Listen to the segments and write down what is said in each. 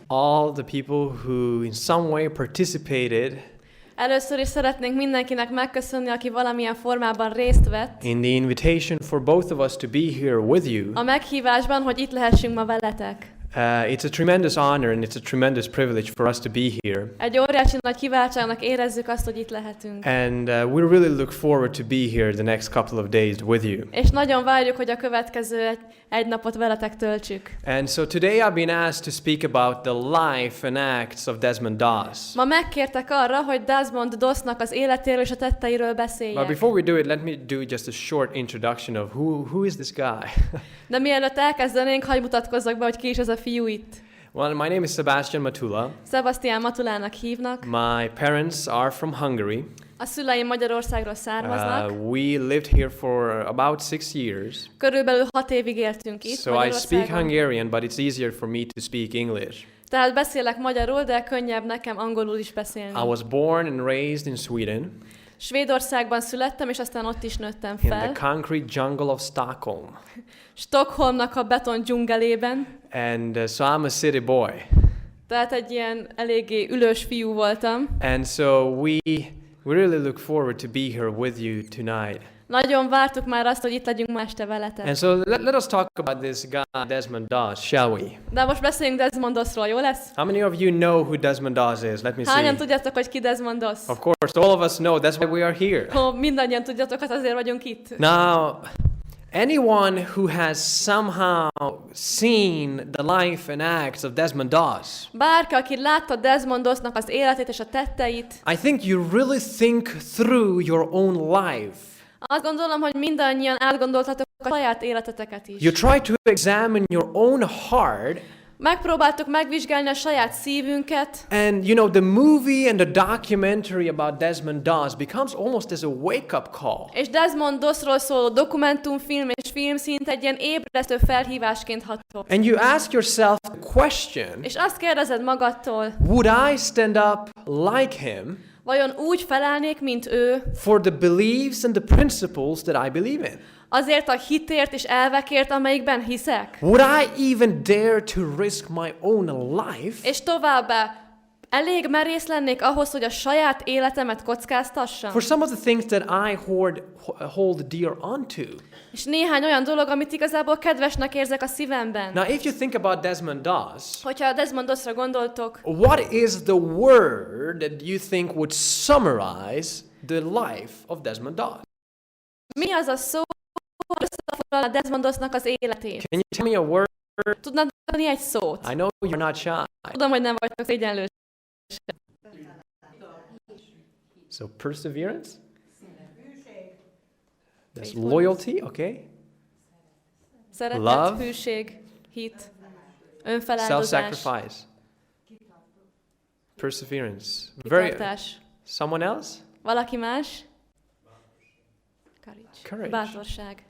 all the people who in some way participated Először is szeretnénk mindenkinek megköszönni, aki valamilyen formában részt vett in the invitation for both of us to be here with you. a meghívásban, hogy itt lehessünk ma veletek. It's a tremendous honor and it's a tremendous privilege for us to be here. Egy óriási nagy kiváltságnak érezzük azt, hogy itt lehetünk. And we really look forward to be here the next couple of days with you. És nagyon várjuk, hogy a következő egy napot veletek töltsük. And so today I've been asked to speak about the life and acts of Desmond Doss. Ma megkértek arra, hogy Desmond Dossnak az életéről és a tetteiről beszéljek. But before we do it, let me do just a short introduction of who is this guy. De mielőtt elkezdenénk, hadd mutatkozzak be, hogy ki is ez a fiú itt. Well, my name is Sebastian Matula. Sebastian Matulának hívnak. My parents are from Hungary. A szüleim Magyarországról származnak. We lived here for about 6 years. Körülbelül 6 évig éltünk itt So I speak Magyarországon. Hungarian, but it's easier for me to speak English. Tehát beszélek magyarul, de könnyebb nekem angolul is beszélni. I was born and raised in Sweden, Svédországban születtem, és aztán ott is nőttem in fel. the concrete jungle of Stockholm. Stockholmnak a beton dzsungelében. And so I'm a city boy. Tehát egy ilyen eléggé ülős fiú voltam. And so we really look forward to be here with you tonight. Nagyon vártuk már azt, hogy itt legyünk ma este veletek. And so let us talk about this guy, Desmond Doss, shall we? De most beszéljünk Desmond Dossról, jó lesz? How many of you know who Desmond Doss is? Let me Hányan see. tudjátok, hogy ki Desmond Doss? Of course, all of us know. That's why we are here. Mindannyian tudjátok, hát azért vagyunk itt. Now, anyone who has somehow seen the life and acts of Desmond Doss, Bárki, aki látta Desmond Dossnak az életét és a tetteit, I think you really think through your own life. azt gondolom, hogy mindannyian átgondoltatok a saját életeteket is. You try to examine your own heart. Megpróbáltuk megvizsgálni a saját szívünket, And you know, the movie and the documentary about Desmond Doss becomes almost as a wake-up call. és Desmond Dossról szóló dokumentumfilm és film szinte egy ilyen ébresztő felhívásként ható. And you ask yourself the question, És azt kérdezed magadtól, would I stand up like him vajon úgy felállnék, mint ő, for the beliefs and the principles that I believe in? azért a hitért és elvekért, amelyikben hiszek? Would I even dare to risk my own life És továbbá, elég merész lennék ahhoz, hogy a saját életemet kockáztassam? for some of the things that I hold dear onto? És néhány olyan dolog, amit igazából kedvesnek érzek a szívemben. Now, if you think about Desmond Doss, Hogyha a Desmond Dossra gondoltok, what is the word that you think would summarize the life of Desmond Doss? mi az a szó, hogy összefoglalna Desmond Dossnak az életét? Can you tell me a word? Tudnád adni egy szót? I know you're not shy. Tudom, hogy nem vagytok szégyenlős. So perseverance? That's loyalty, okay? Szeretet, Love. hűség, hit, önfeláldozás, Self-sacrifice. Perseverance. kitartás. Someone else? Valaki más? Courage. Bátorság.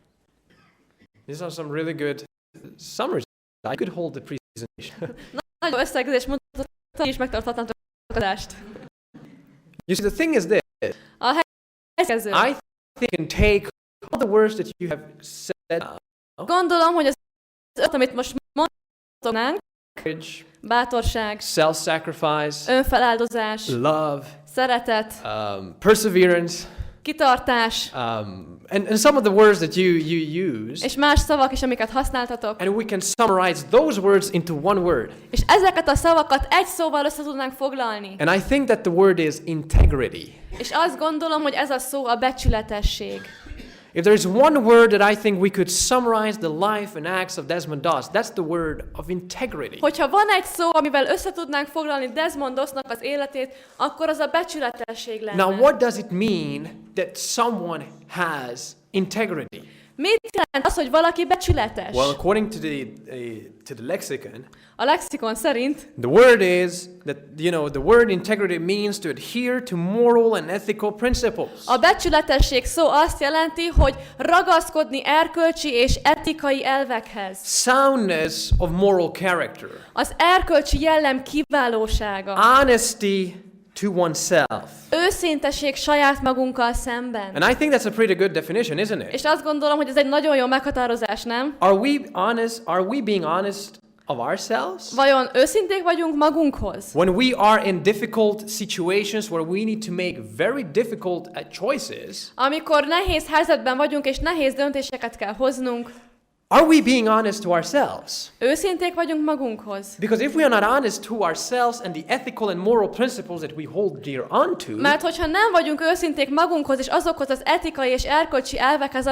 These are some really good summaries. I could hold the presentation. Nagyon összegzés mutatott, is megtarthatnátok az adást. You see, the thing is this. A helyzetkező. I think you can take all the words that you have said now, Gondolom, hogy az amit most mondtunk, courage, bátorság, self-sacrifice, önfeláldozás, love, szeretet, perseverance, kitartás, and some of the words that you use, és más szavak is, amiket használtatok. and we can summarize those words into one word. És ezeket a szavakat egy szóval össze tudnánk foglalni. And I think that the word is integrity. És azt gondolom, hogy ez a szó a becsületesség. If there is one word that I think we could summarize the life and acts of Desmond Doss, that's the word of integrity. Hogyha van egy szó, amivel össze tudnánk foglalni Desmond Dossnak az életét, akkor az a becsületesség lenne. Now, what does it mean that someone has integrity? Mit jelent az, hogy valaki becsületes? Well, according to the lexicon, A lexikon szerint the word is that, you know, the word integrity means to adhere to moral and ethical principles. a becsületesség szó azt jelenti, hogy ragaszkodni erkölcsi és etikai elvekhez. Soundness of moral character. Az erkölcsi jellem kiválósága. Honesty to oneself. Őszinteség saját magunkkal szemben. And I think that's a pretty good definition, isn't it? És azt gondolom, hogy ez egy nagyon jó meghatározás, nem? Are we honest? Are we being honest of ourselves? Vajon őszinték vagyunk magunkhoz? When we are in difficult situations where we need to make very difficult choices, Amikor nehéz helyzetben vagyunk, és nehéz döntéseket kell hoznunk, are we being honest to ourselves? őszinték vagyunk magunkhoz. Because if we are not honest to ourselves and the ethical and moral principles that we hold dear unto, Mert hogyha nem vagyunk őszinték magunkhoz, és azokhoz az etikai és erkölcsi elvekhez,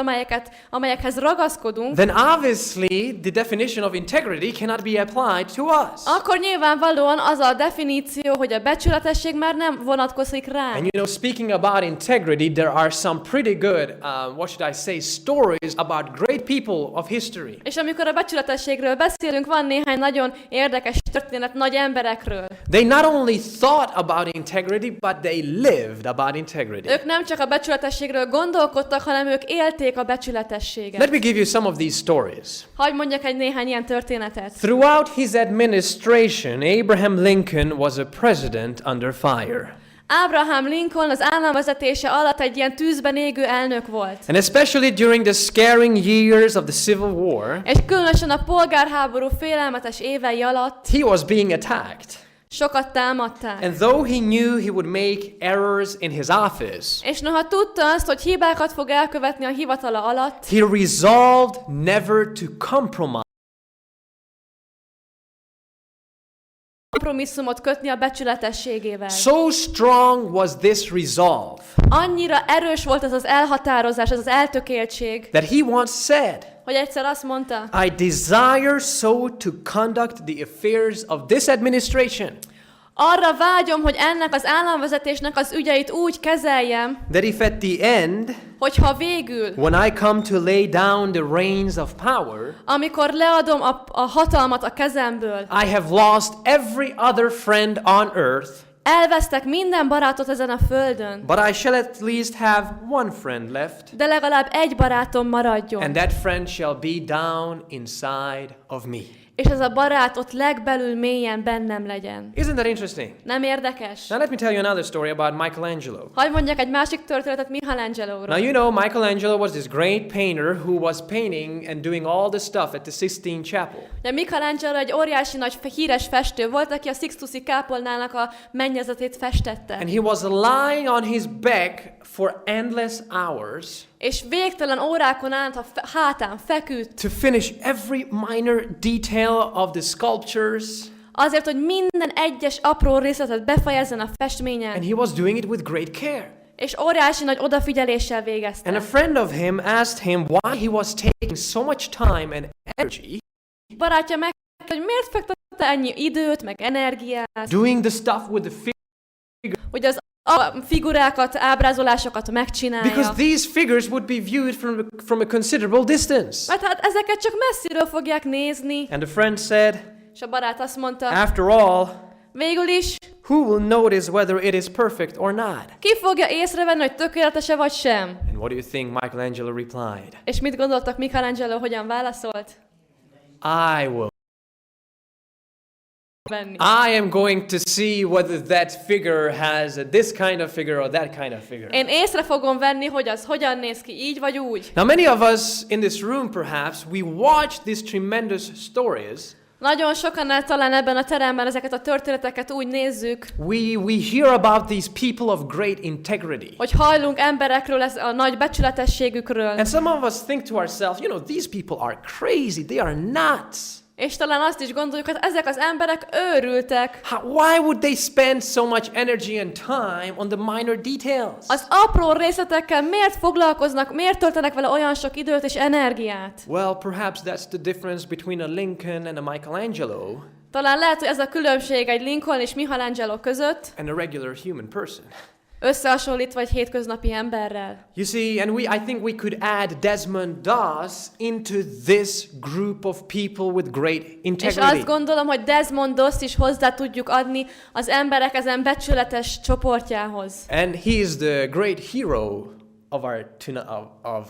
amelyekhez ragaszkodunk, then obviously the definition of integrity cannot be applied to us. akkor nyilvánvalóan az a definíció, hogy a becsületesség már nem vonatkozik rá. And you know, speaking about integrity, there are some pretty good, what should I say, stories about great people of history. És amikor a becsületességről beszélünk, van néhány nagyon érdekes történet nagy emberekről. They not only thought about integrity, but they lived about integrity. Ők nem csak a becsületességről gondolkodtak, hanem ők élték a becsületességet. Let me give you some of these stories. Hadd mondjak egy néhány ilyen történetet. Throughout his administration, Abraham Lincoln was a president under fire. Abraham Lincoln az államvezetése alatt egy ilyen tűzben égő elnök volt. And especially during the scaring years of the Civil War, És különösen a polgárháború félelmetes évei alatt he was being attacked. sokat támadták. And though he knew he would make errors in his office, És noha tudta azt, hogy hibákat fog elkövetni a hivatala alatt, he resolved never to compromise kompromisszumot kötni a becsületességével. So strong was this resolve Annyira erős volt ez az elhatározás, ez az eltökéltség, that he once said, hogy egyszer azt mondta, I desire so to conduct the affairs of this administration arra vágyom, hogy ennek az államvezetésnek az ügyeit úgy kezeljem, that if at the end, hogyha végül, when I come to lay down the reins of power, amikor leadom a hatalmat a kezemből, I have lost every other friend on earth, elvesztek minden barátot ezen a földön, but I shall at least have one friend left, de legalább egy barátom maradjon. and that friend shall be down inside of me. És ez a barát ott legbelül mélyen bennem legyen. Isn't that interesting? Nem érdekes? Now let me tell you another story about Michelangelo. Hadd mondjak egy másik történetet Michelangelóról. Now you know Michelangelo was this great painter who was painting and doing all the stuff at the Sistine Chapel. De Michelangelo egy óriási nagy híres festő volt, aki a Sixtusi kápolnának a mennyezetét festette. And he was lying on his back for endless hours És végtelen órákon át a hátán feküdt, to finish every minor detail of the sculptures. azért, hogy minden egyes apró részletet befejezzen a festményen. And he was doing it with great care. És óriási nagy odafigyeléssel végezte. And a friend of him asked him why he was taking so much time and energy Barátja megkérdezte, hogy miért fektette ennyi időt, meg energiát, doing the stuff with the figure, hogy az a figurákat, ábrázolásokat megcsinálja. because these figures would be viewed from a considerable distance. Mert hát ezeket csak messziről fogják nézni. And the friend said, És a barát azt mondta, after all, végül is, who will notice whether it is perfect or not? ki fogja észrevenni, hogy tökéletese vagy sem? And what do you think Michelangelo replied? És mit gondoltak Michelangelo, hogyan válaszolt? I will. Venni. I am going to see whether that figure has this kind of figure or that kind of figure. Én észre fogom venni, hogy az hogyan néz ki, így vagy úgy. Now, many of us in this room, perhaps, we watch these tremendous stories. Nagyon sokan talán ebben a teremben ezeket a történeteket úgy nézzük, We hear about these people of great integrity. hogy hallunk emberekről, a nagy becsületességükről, And some of us think to ourselves, you know, these people are crazy, they are nuts. és talán azt is gondoljuk, hogy ezek az emberek őrültek. Why would they spend so much energy and time on the minor details? Az apró részletekkel miért foglalkoznak, miért töltenek vele olyan sok időt és energiát? Well, perhaps that's the difference between a Lincoln and a Michelangelo Talán lehet, hogy ez a különbség egy Lincoln és Michelangelo között, and a regular human person. összehasonlítva egy hétköznapi emberrel. You see, and I think we could add Desmond Doss into this group of people with great És integrity. azt gondolom, hogy Desmond Doss is hozzá tudjuk adni az emberek ezen becsületes csoportjához. And he is the great hero of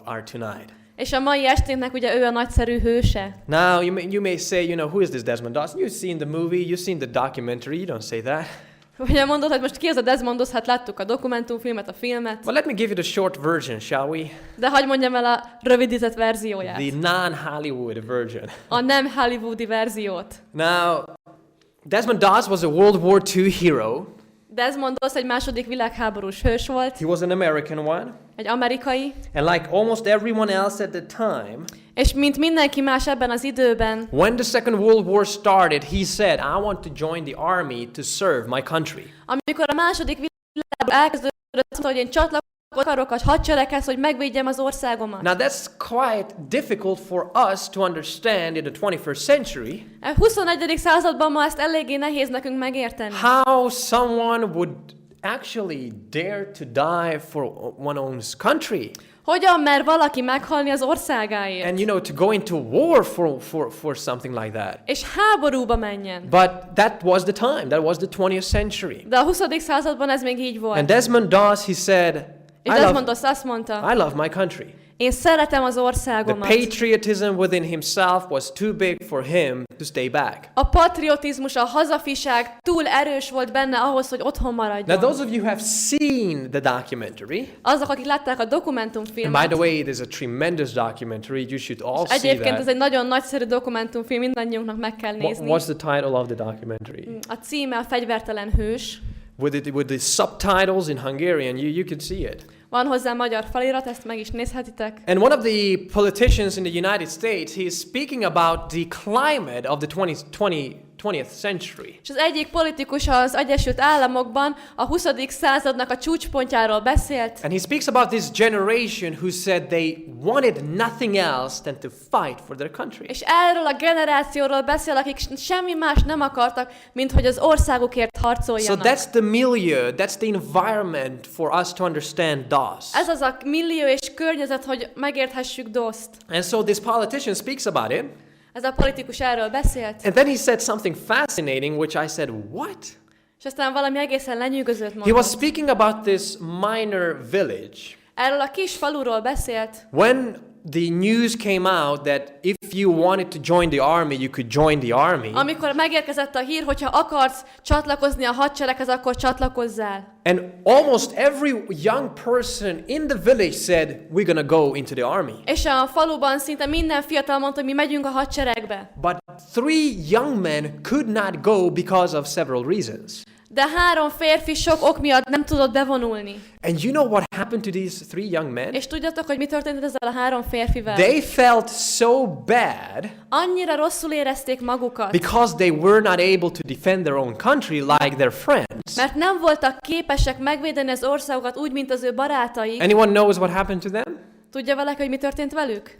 our tonight. És a mai esténknek ugye ő a nagyszerű hőse. Now, you may say, you know, who is this Desmond Doss? You've seen the movie, you've seen the documentary, you don't say that. Ugye mondod, hogy most ki az a Desmondos, hát láttuk a dokumentumfilmet, a filmet. Well, let me give you the short version, shall we? De hagyj mondjam el a rövidített verzióját. The non-Hollywood version. A nem hollywoodi verziót. Now, Desmond Doss was a World War II hero. Desmondos egy második világháborús hős volt, He was an American one. egy amerikai, And like almost everyone else at the time, és mint mindenki más ebben az időben, when the Second World War started, he said, I want to join the army to serve my country. amikor a második világháború elkezdődött, azt mondta, hogy én csatlakozok akarok a hadsereghez, hogy megvédjem az országomat. Now that's quite difficult for us to understand in the 21st century. A 21. században ma ezt eléggé nehéz nekünk megérteni. How someone would actually dare to die for one's own country. Hogyan mer valaki meghalni az országáért? And to go into war for something like that. És háborúba menjen. But that was the time. That was the 20th century. De a 20. században ez még így volt. And Desmond Doss, he said, És Desmondos azt mondta, I love my country. én szeretem az The országomat. patriotism within himself was too big for him to stay back. A patriotizmus, a hazafiság túl erős volt benne ahhoz, hogy otthon Now, maradjon. those of you who have seen the documentary, Azok, akik látták a and by dokumentumfilmet, the way, it is a tremendous documentary. You should all see egyébként ez that. egy nagyon nagyszerű dokumentumfilm, mindannyiunknak meg kell nézni. What's the title of the documentary? A címe a Fegyvertelen hős. With the subtitles in Hungarian, you can see it. Van hozzá magyar felirat, ezt meg is nézhetitek. And one of the politicians in the United States, he is speaking about the climate of the 20th century. És az egyik politikus az Egyesült Államokban a 20. századnak a csúcspontjáról beszélt, And he speaks about this generation who said they wanted nothing else than to fight for their country. és erről a generációról beszél, akik semmi más nem akartak, mint hogy az országukért So harcoljanak. that's the milieu, that's the environment for us to understand DOS. Ez az a millió és környezet, hogy megérthessük DOS-t. And so this politician speaks about it. Ez a politikus erről beszélt, And then he said something fascinating, which I said, what? és aztán valami egészen lenyűgözőt He was mondott. speaking about this minor village. Erről a kis faluról beszélt, When the news came out that if you wanted to join the army, you could join the army. amikor megérkezett a hír, hogyha akarsz csatlakozni a hadsereghez, akkor csatlakozzál. And almost every young person in the village said, we're going to go into the army. És a faluban szinte minden fiatal mondta, hogy mi megyünk a hadseregbe. But 3 young men could not go because of several reasons. De 3 férfi sok ok miatt nem tudott bevonulni. And you know what happened to these 3 young men? És tudjátok, hogy mi történt ezzel a 3 férfivel? They felt so bad Annyira rosszul érezték magukat, because they were not able to defend their own country like their friends. mert nem voltak képesek megvédeni az országokat úgy, mint az ő barátaik. Anyone knows what happened to them? Tudja valaki, hogy mi történt velük?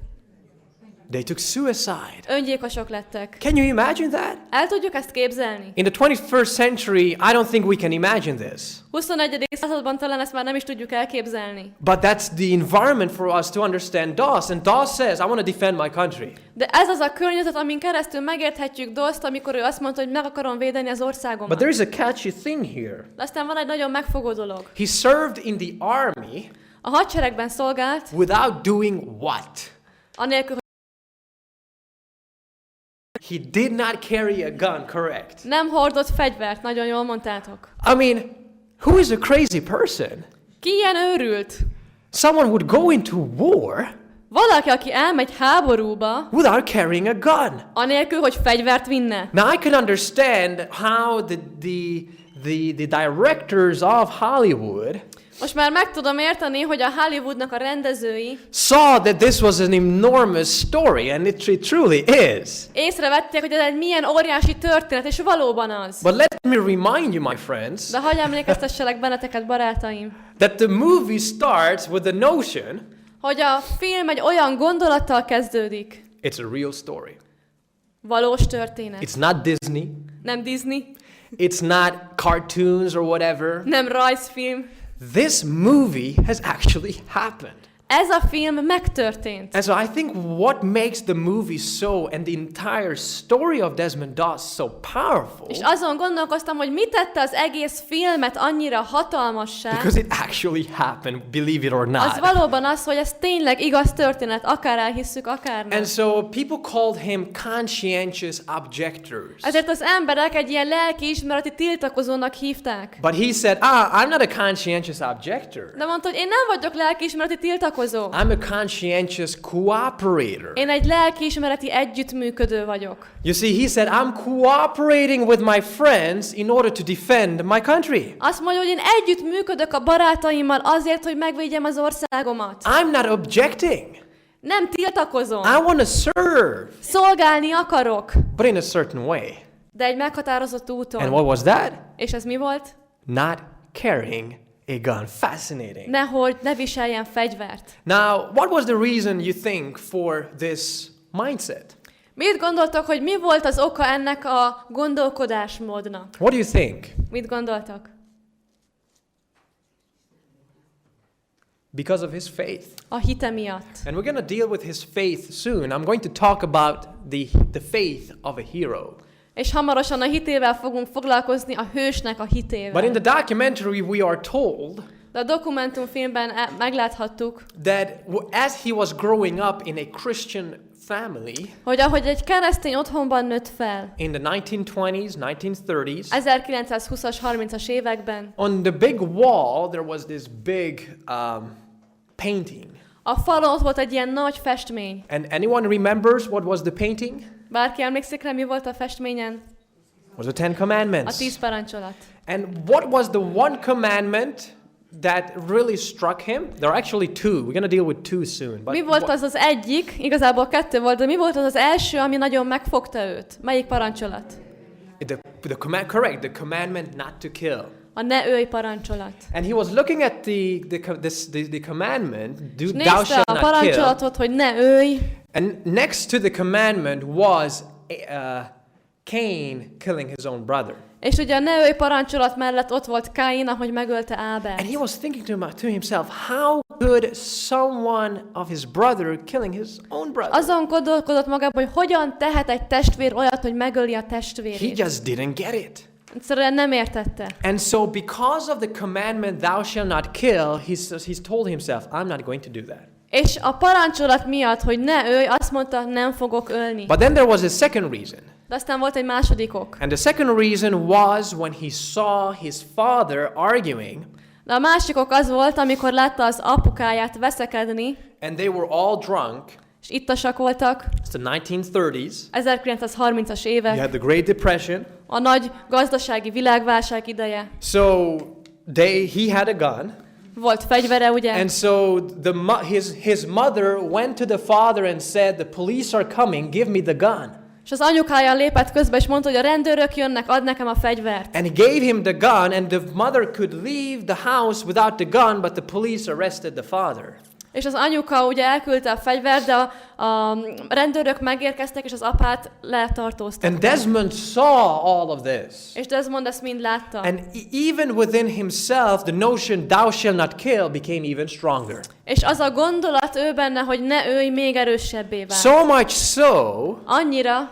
They took suicide. Öngyilkosok lettek. Can you imagine that? El tudjuk ezt képzelni? In the 21st century, I don't think we can imagine this. 21. században talán ezt már nem is tudjuk elképzelni. But that's the environment for us to understand DOS. And DOS says, I want to defend my country. De ez az a környezet, amin keresztül megérthetjük DOS-t, amikor ő azt mondta, hogy meg akarom védeni az But országomat. there is a catchy thing here. De aztán van egy nagyon megfogó dolog. He served in the army A hadseregben szolgált, without doing what? anélkül, He did not carry a gun, correct? nem hordott fegyvert, nagyon jól mondtátok. I mean, who is a crazy person? Ki ilyen őrült? Someone would go into war Valaki, aki elmegy háborúba, without carrying a gun. anélkül, hogy fegyvert vinne. Now I can understand how the directors of Hollywood Most már meg tudom érteni, hogy a Hollywoodnak a rendezői saw that this was an enormous story, and it truly is. észrevették, hogy ez egy milyen óriási történet, és valóban az. But let me remind you, my friends, De hagyj emlékeztesselek benneteket, barátaim, that the movie starts with the notion hogy a film egy olyan gondolattal kezdődik. it's a real story. Valós történet. It's not Disney. Nem Disney, It's not cartoons or whatever. nem rajzfilm. This movie has actually happened. Ez a film megtörtént. And so I think what makes the movie and the entire story of Desmond Doss so powerful, És azon gondolkoztam, hogy mi tette az egész filmet annyira hatalmassá, because it actually happened, believe it or az not. valóban az, hogy ez tényleg igaz történet, akár elhisszük, akár nem. And so people called him conscientious objectors. Ezért az emberek egy ilyen lelkiismereti tiltakozónak hívták. But he said, I'm not a conscientious objector. De mondta, hogy én nem vagyok lelkiismereti tiltakozó. I'm a conscientious cooperator. Én egy lelkiismereti együttműködő vagyok. You see, he said, I'm cooperating with my friends in order to defend my country. Azt mondja, hogy én együttműködök a barátaimmal azért, hogy megvédjem az országomat. I'm not objecting. Nem tiltakozom. I want to serve, Szolgálni akarok, but in a certain way. de egy meghatározott And úton. what was that? És ez mi volt? Not carrying a gun. Fascinating. Nehogy ne viseljen fegyvert. Now, what was the reason you think for this mindset? Mit gondoltok, hogy mi volt az oka ennek a gondolkodásmódnak? What do you think? Mit gondoltak? Because of his faith. A hite miatt. And we're going to deal with his faith soon. I'm going to talk about the faith of a hero. És hamarosan a hitével fogunk foglalkozni, a hősnek a hitével. But in the documentary we are told De a dokumentumfilmben megláthattuk, that as he was growing up in a Christian family hogy ahogy egy keresztény otthonban nőtt fel, in the 1920s, 1930s, 1920-as, 30-as években, on the big wall there was this big painting. a falon ott volt egy ilyen nagy festmény. And anyone remembers what was the painting? Bárki emlékszik rá, mi volt a festményen? Was the Ten A Commandments. 10 parancsolat. And what was the one commandment that really struck him? There are actually two. We're going to deal with two soon. But Mi volt az az egyik? Igazából 2 volt, de mi volt az az első, ami nagyon megfogta őt? Melyik parancsolat? correct, the commandment not to kill. A ne ölj parancsolat. And he was looking at the commandment, thou Nézte shalt a not kill. parancsolatot, hogy ne ölj, And next to the commandment was Cain killing his own brother. és ugye a ne ölj parancsolat mellett ott volt Káin, ahogy megölte Ábelt. And he was thinking to himself, how could someone of his brother killing his own brother? Azon gondolkodott magában, hogy hogyan tehet egy testvér olyat, hogy megöli a He testvérét. just didn't get it. Egyszerűen nem értette. And so because of the commandment, thou shalt not kill, he's told himself, I'm not going to do that. És a parancsolat miatt, hogy ne ölj, azt mondta, nem fogok ölni. But then there was a second reason. De aztán volt egy második ok. And the second reason was when he saw his father arguing, De a másik ok az volt, amikor látta az apukáját veszekedni, and they were all drunk. és ittasak voltak, It's the 1930s. 1930-as You évek, had the Great Depression. a nagy gazdasági világválság ideje. So he had a gun. Volt fegyvere, ugye? And so his mother went to the father and said, the police are coming, give me the gun. És az anyukája lépett közbe, és mondta, hogy a rendőrök jönnek, add nekem a fegyvert. And he gave him the gun, and the mother could leave the house without the gun, but the police arrested the father. És az anyuka ugye elküldte a fegyvert, de a rendőrök megérkeztek, és az apát letartóztatták. And Desmond saw all of this. És Desmond ezt mind látta. And even within himself, the notion, thou shalt not kill, became even stronger. És az a gondolat ő benne, hogy ne ölj, még erősebbé vált. So much so Annyira,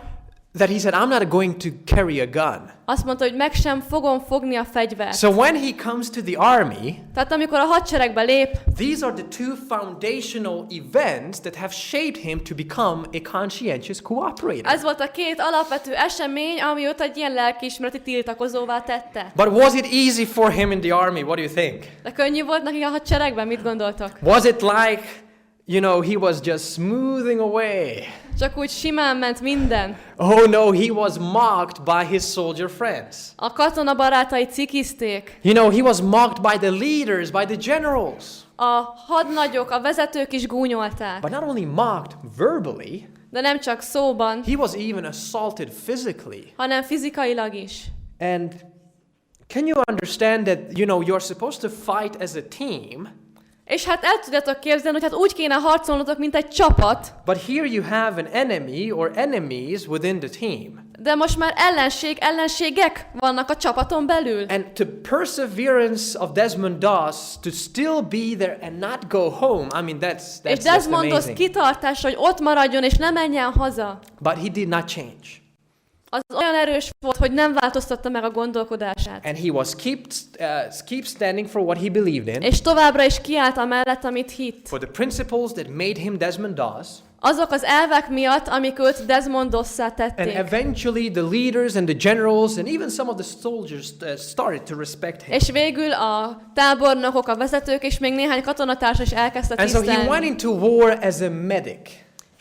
that he said, I'm not going to carry a gun. azt mondta, hogy meg sem fogom fogni a fegyvert. So when he comes to the army, Tehát amikor a hadseregbe lép, these are the two foundational events that have shaped him to become a conscientious cooperator. ez volt a 2 alapvető esemény, ami őt egy ilyen lelkiismereti tiltakozóvá tette. But was it easy for him in the army? What do you think? De könnyű volt neki a hadseregben, mit gondoltok? Was it like, he was just smoothing away? Csak úgy simán ment minden. Oh no, he was mocked by his soldier friends. A katona barátai cikizték. He was mocked by the leaders, by the generals. A hadnagyok, a vezetők is gúnyolták. But not only mocked verbally, De nem csak szóban, he was even assaulted physically. hanem fizikailag is. And can you understand that, you're supposed to fight as a team? És hát el tudjátok képzelni, hogy hát úgy kéne harcolnotok, mint egy csapat, But here you have an enemy or enemies within the team. de most már ellenségek vannak a csapaton belül. And to perseverance of Desmond Doss to still be there and not go home, I mean, that's És just Desmond Doss amazing. kitartásra, hogy ott maradjon és ne menjen haza. But he did not change. Az olyan erős volt, hogy nem változtatta meg a gondolkodását. And he was keep standing for what he believed in, És továbbra is kiállt amellett, amit hitt. for the principles that made him Desmond Doss. Azok az elvek miatt, amik őt Desmond Dosszá And tették. eventually the leaders and the generals and even some of the soldiers started to respect him. És végül a tábornokok, a vezetők és még néhány katonatárs is elkezdte And so he went tisztelni. into war as a medic.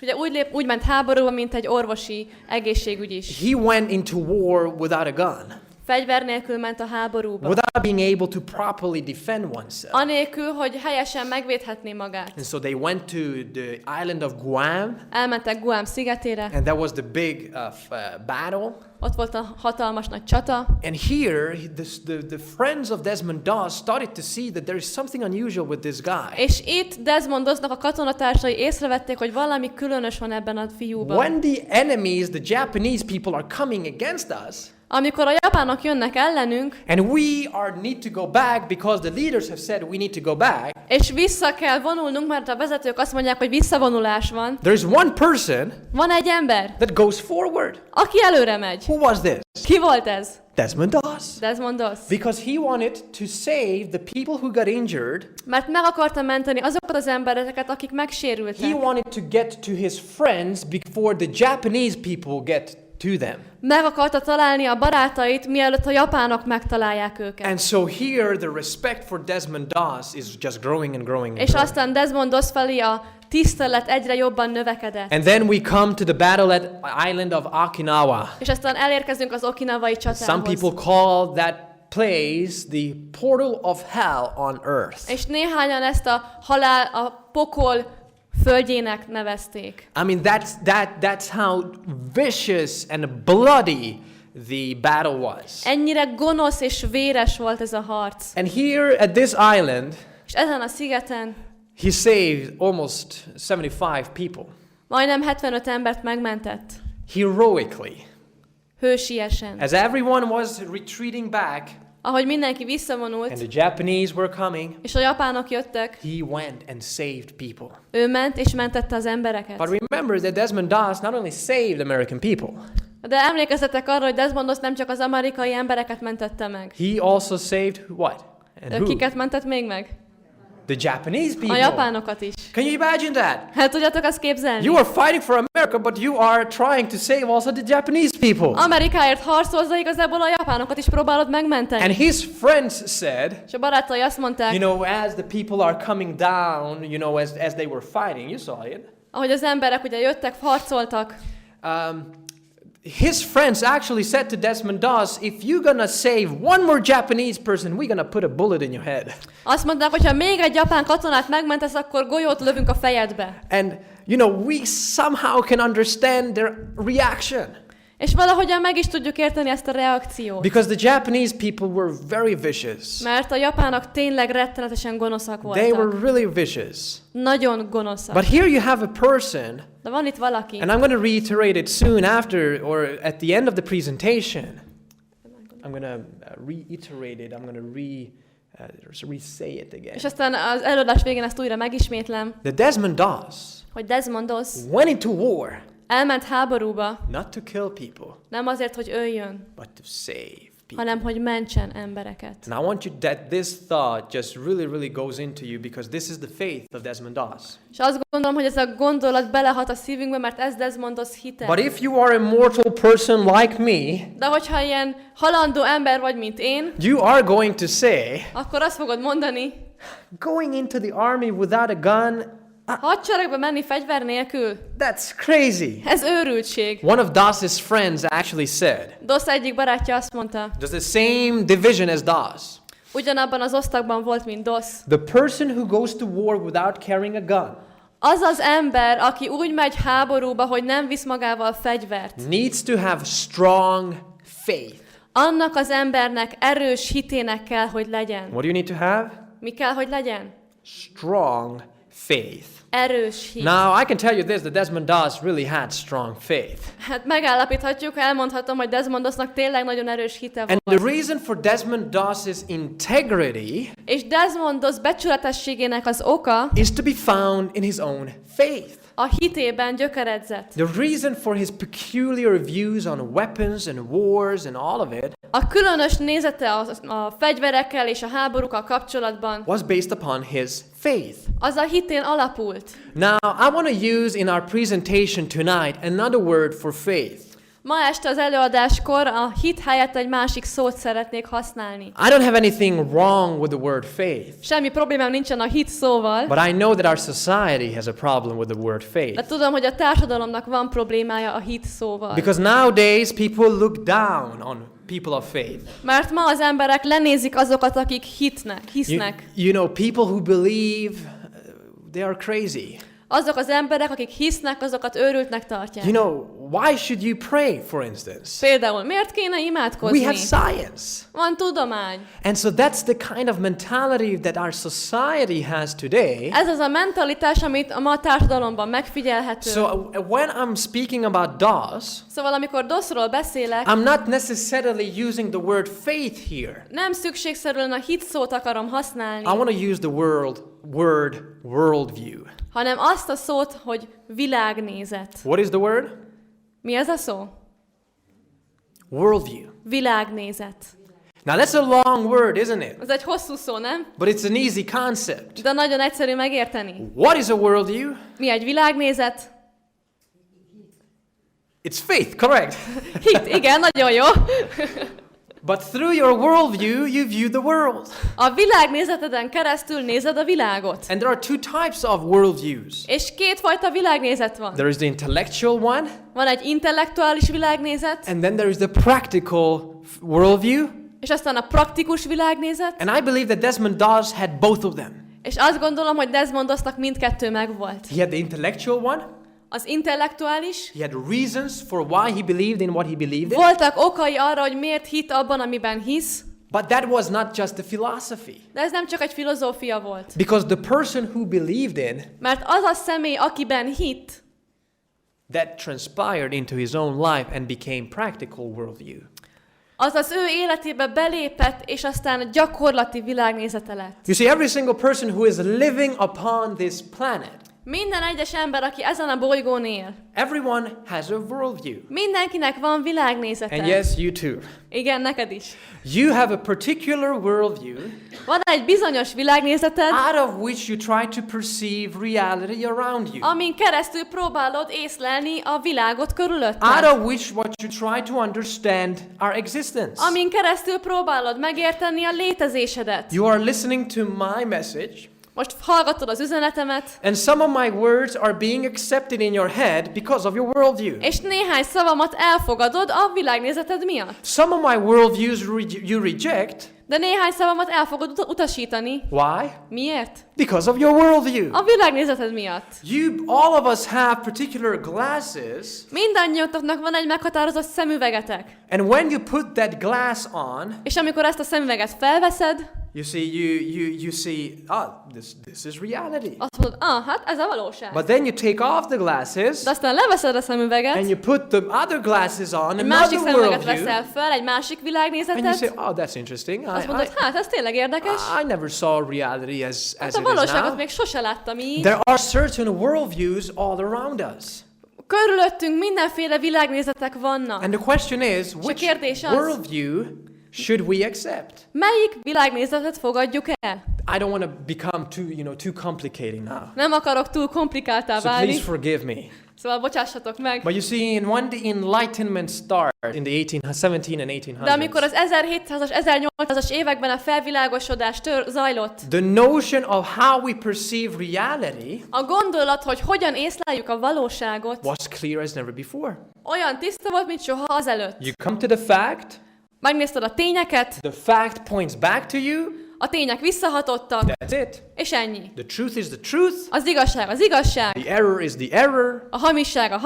És ugye úgy ment háborúba, mint egy orvosi egészségügyis. He went into war without a gun, Fegyver nélkül ment a háborúba. without being able to properly defend oneself. Anélkül, hogy helyesen megvédhetné magát. And so they went to the island of Guam, Elmentek Guam szigetére, and that was the big battle. ott volt a hatalmas nagy csata. And here, the friends of Desmond Doss started to see that there is something unusual with this guy. És itt Desmond Dossnak a katonatársai észrevették, hogy valami különös van ebben a fiúban. When the enemies, the Japanese people, are coming against us, Amikor a japánok jönnek ellenünk, and we need to go back because the leaders have said we need to go back, és vissza kell vonulnunk, mert a vezetők azt mondják, hogy visszavonulás van, there's one person van egy ember, that goes forward. aki előre megy. Who was this? Ki volt ez? Desmond Doss. Desmond Doss. Because he wanted to save the people who got injured. Mert meg akarta menteni azokat az embereket, akik megsérültek. He wanted to get to his friends before the Japanese people get to them. Meg akarta találni a barátait, mielőtt a japánok megtalálják őket. And so here the respect for Desmond Doss is just growing and growing. And És growing. aztán Desmond Doss felé a tisztelet egyre jobban növekedett. And then we come to the battle at island of Okinawa. És aztán elérkezünk az okinawai Some csatához. people call that place the portal of hell on earth. És néhányan ezt a halál, a pokol földjének nevezték. I mean, that's how vicious and bloody the battle was. Ennyire gonosz és véres volt ez a harc. And here at this island, És ezen a szigeten he saved almost 75 people majdnem 75 embert megmentett. heroically. Hősiesen. As everyone was retreating back Ahogy mindenki and visszavonult, the Japanese were coming, és a japánok jöttek, he went and saved people. ő ment és mentette az embereket. But remember that Desmond Doss not only saved American people, De emlékezzetek arra, hogy Desmond Doss nem csak az amerikai embereket mentette meg. he also saved what? And Ő who? kiket mentett még meg? The Japanese A people. japánokat is. Can you imagine that? Hát tudjátok azt képzelni? You are fighting for America, but you are trying to save also the Japanese people. Amerikáért harcolsz, de igazából a japánokat is próbálod megmenteni. And his friends said, És a barátai azt mondták, you know, as the people are coming down, you know, as they were fighting, you saw it. ahogy az emberek ugye jöttek, harcoltak, His friends actually said to Desmond Doss, if you're gonna save one more Japanese person, we're gonna put a bullet in your head. azt mondták, hogy ha még egy japán katonát megmentesz, akkor golyót lövünk a fejedbe. And, you know, we somehow can understand their reaction. És valahogyan meg is tudjuk érteni ezt a reakciót. Because the Japanese people were very vicious. Mert a japánok tényleg rettenetesen gonoszak They were voltak. really vicious. Nagyon gonoszak. But here you have a person, De van itt valaki. and I'm going to reiterate it soon after or at the end of the presentation. I'm going to reiterate it. I'm going to re-say it again. És aztán az előadás végén ezt újra megismétlem, The Desmond Doss hogy Desmond Doss went into war elment háborúba, not to kill people, nem azért, hogy öljön, but to save people. hanem hogy mentsen embereket. And I want you that this thought just really goes into you because this is the faith of Desmond Doss. És azt gondolom, hogy ez a gondolat belehat a szívünkbe, mert ez Desmond Doss hite. But if you are a mortal person like me, De hogyha ilyen halandó ember vagy, mint én, you are going to say, akkor azt fogod mondani, going into the army without a gun, hadseregbe menni fegyver nélkül, that's crazy. ez őrültség. One of Doss's friends actually said, Doss egyik barátja azt mondta, there's the same division as Doss. ugyanabban az osztagban volt, mint Doss. The person who goes to war without carrying a gun Az az ember, aki úgy megy háborúba, hogy nem visz magával fegyvert. needs to have strong faith. Annak az embernek erős hitének kell, hogy legyen. What do you need to have? Mi kell, hogy legyen? strong faith. Erős hit. Now, I can tell you this, that Desmond Doss really had strong faith. Hát megállapíthatjuk, elmondhatom, hogy Desmond Dossnak tényleg nagyon erős hite And volt. the reason for Desmond Doss's integrity És Desmond Doss becsületességének az oka is to be found in his own faith. a hitében gyökeredzett. The reason for his peculiar views on weapons and wars and all of it A különös nézete a fegyverekkel és a háborúkkal kapcsolatban was based upon his faith. az a hitén alapult. Now, I want to use in our presentation tonight another word for faith. Ma este az előadáskor a hit helyett egy másik szót szeretnék használni. I don't have anything wrong with the word faith, Semmi problémám nincsen a hit szóval, but I know that our society has a problem with the word faith. de tudom, hogy a társadalomnak van problémája a hit szóval. Because nowadays people look down on people of faith. Mert ma az emberek lenézik azokat, akik hisznek. You know, people who believe, they are crazy. Azok az emberek, akik hisznek, azokat őrültnek tartják. You know, why should you pray, for instance? Például, miért kéne imádkozni? We have science. Van tudomány. And so that's the kind of mentality that our society has today. Ez az a mentalitás, amit a ma társadalomban megfigyelhető. So when I'm speaking about Doss, Szóval, amikor Dossról beszélek, I'm not necessarily using the word faith here. nem szükségszerűen a hit szót akarom használni, I want to use the word worldview. hanem azt a szót, hogy világnézet. What is the word? Mi ez a szó? Worldview. Világnézet. Now that's a long word, isn't it? Ez egy hosszú szó, nem? But it's an easy concept. De nagyon egyszerű megérteni. What is a worldview? Mi egy világnézet? It's faith, correct. Hit, igen, nagyon jó. But through your worldview, you view the world. A világnézeteden keresztül nézed a világot. And there are two types of worldviews. És kétfajta világnézet van. There is the intellectual one, Van egy intellektuális világnézet, and then there is the practical worldview. és aztán a praktikus világnézet, And I believe that Desmond Doss had both of them. és azt gondolom, hogy Desmond Dossnak mindkettő megvolt. He had the intellectual one. Az intellektuális, He had reasons for why he believed in what he believed in. voltak okai arra, hogy miért hit abban, amiben hisz, But that was not just a philosophy. de ez nem csak egy filozófia volt. Because the person who believed in, Mert az a személy, akiben hit, that transpired into his own life and became practical worldview. az az ő életébe belépett, és aztán gyakorlati világnézete lett. You see, every single person who is living upon this planet, Minden egyes ember, aki ezen a bolygón él, everyone has a worldview. mindenkinek van világnézete. And yes, you too. Igen, neked is. You have a particular worldview Van egy bizonyos világnézeted, out of which you try to perceive reality around you. amin keresztül próbálod észlelni a világot Out körülötted. of which what you try to understand our existence. Amin keresztül próbálod megérteni a létezésedet. You are listening to my message, Most hallgatod az üzenetemet, and some of my words are being accepted in your head because of your worldview. és néhány szavamat elfogadod a világnézeted miatt. Some of my worldviews you reject. De néhány szavamat el fogod utasítani. Why? Miért? Because of your worldview. A világnézeted miatt. All of us have particular glasses, Mindannyiatoknak van egy meghatározott szemüvegetek. and when you put that glass on, És amikor ezt a szemüveget felveszed, you see, you see, this is reality. azt mondod, hát ez a valóság. But then you take off the glasses, De aztán leveszed a szemüveget, and you put the other glasses on, egy másik another szemüveget worldview, veszel fel, egy másik and you világnézetet, say, that's interesting. azt mondod, hát ez tényleg érdekes. I never saw reality as Hát it a is valóságot now. még sose láttam így. There are certain worldviews all around us. Körülöttünk mindenféle világnézetek vannak. And the question is, which kérdés az, worldview should we accept? Melyik világnézetet fogadjuk el? I don't want to become too complicating now. Nem akarok túl komplikáltá So válni, please forgive me. szóval bocsássatok meg. But you see, when the Enlightenment started in the 17 and 1800s, De amikor az 1700-as, 1800-as években a felvilágosodás zajlott, the notion of how we perceive reality a gondolat, hogy hogyan észleljük a valóságot, was clear as never before. olyan tiszta volt, mint soha azelőtt. You come to the fact, Megnézted a tényeket, the fact points back to you, a tények visszahatottak, that's it. és ennyi. The truth is the truth, Az igazság, the error is the error, a hamisság,